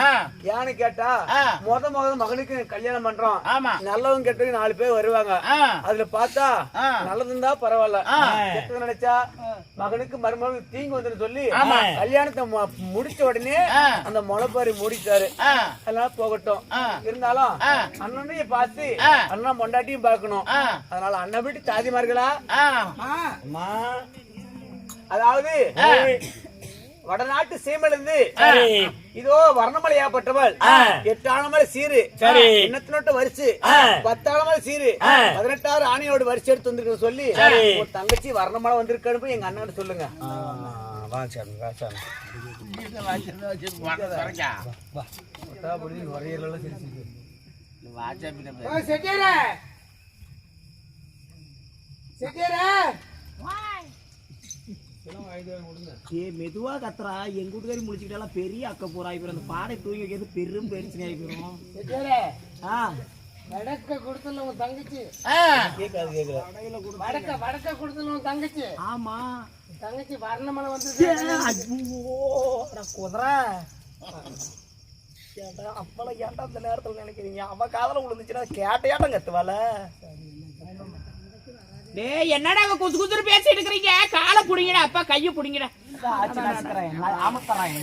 ஏன்னு கேட்டா முத மகனுக்கு கல்யாணம் பண்றோம், நல்லவங்க கெட்டவங்க 4 பேர் வருவாங்க. அதுல பார்த்தா நல்லதுந்தா பரவாயில்ல, கெட்டது நினைச்சா மகனுக்கு மருமகளுக்கு தீங்கு வந்துன்னு சொல்லி கல்யாணத்தை முடிச்ச உடனே அந்த முளைப்பாரி முடிச்சாரு. அதனால போகட்டும். இருந்தாலும் அண்ணனையும் பார்த்து அண்ணன் பொண்டாட்டியும் பார்க்கணும். அதனால அண்ணன் வீட்டு தாதிமார்களா, அதாவது வடநாட்டு சீமையிலிருந்து இதோ வர்ணமலையாப்பட்டவள் 8 ஆனமலை சீரு, இன்னத்தினோட்ட வரிசை 10 ஆனமலை சீரு, 18 ஆணையோட வரிசை எடுத்து வந்திருக்க சொல்லி ஒரு தங்கச்சி வர்ணமலை வந்திருக்கான்னு எங்க அண்ணன் சொல்லுங்க. மெதுவா கத்துறா, எங்க வீட்டுக்காரி முடிச்சுக்கிட்டாலும் பெரிய அக்க போறா. இப்ப அந்த பாடை தூங்கி வைக்கிறது பெரும் பிரச்சனை ஆயிக்கிறோம். வடக்க கொடுத்துல உன் தங்கச்சி வடக்க கொடுத்துல உன் தங்கச்சி. ஆமா தங்கச்சி வர்ணமலை வந்து குதிரை அப்பள ஏன்டா அந்த நேரத்துல நினைக்கிறீங்க, அவ காதல விழுந்துச்சுன்னா கேட்டையாட்டம் கத்துவால. டேய் என்னடா குசு குசுன்னு பேசிட்டு இருக்கீங்க, காலை புடிங்கடா, அப்பா கையை புடிங்கடா. ஆச்சு நசுக்கிறேன் நான் அமர்த்துறேன்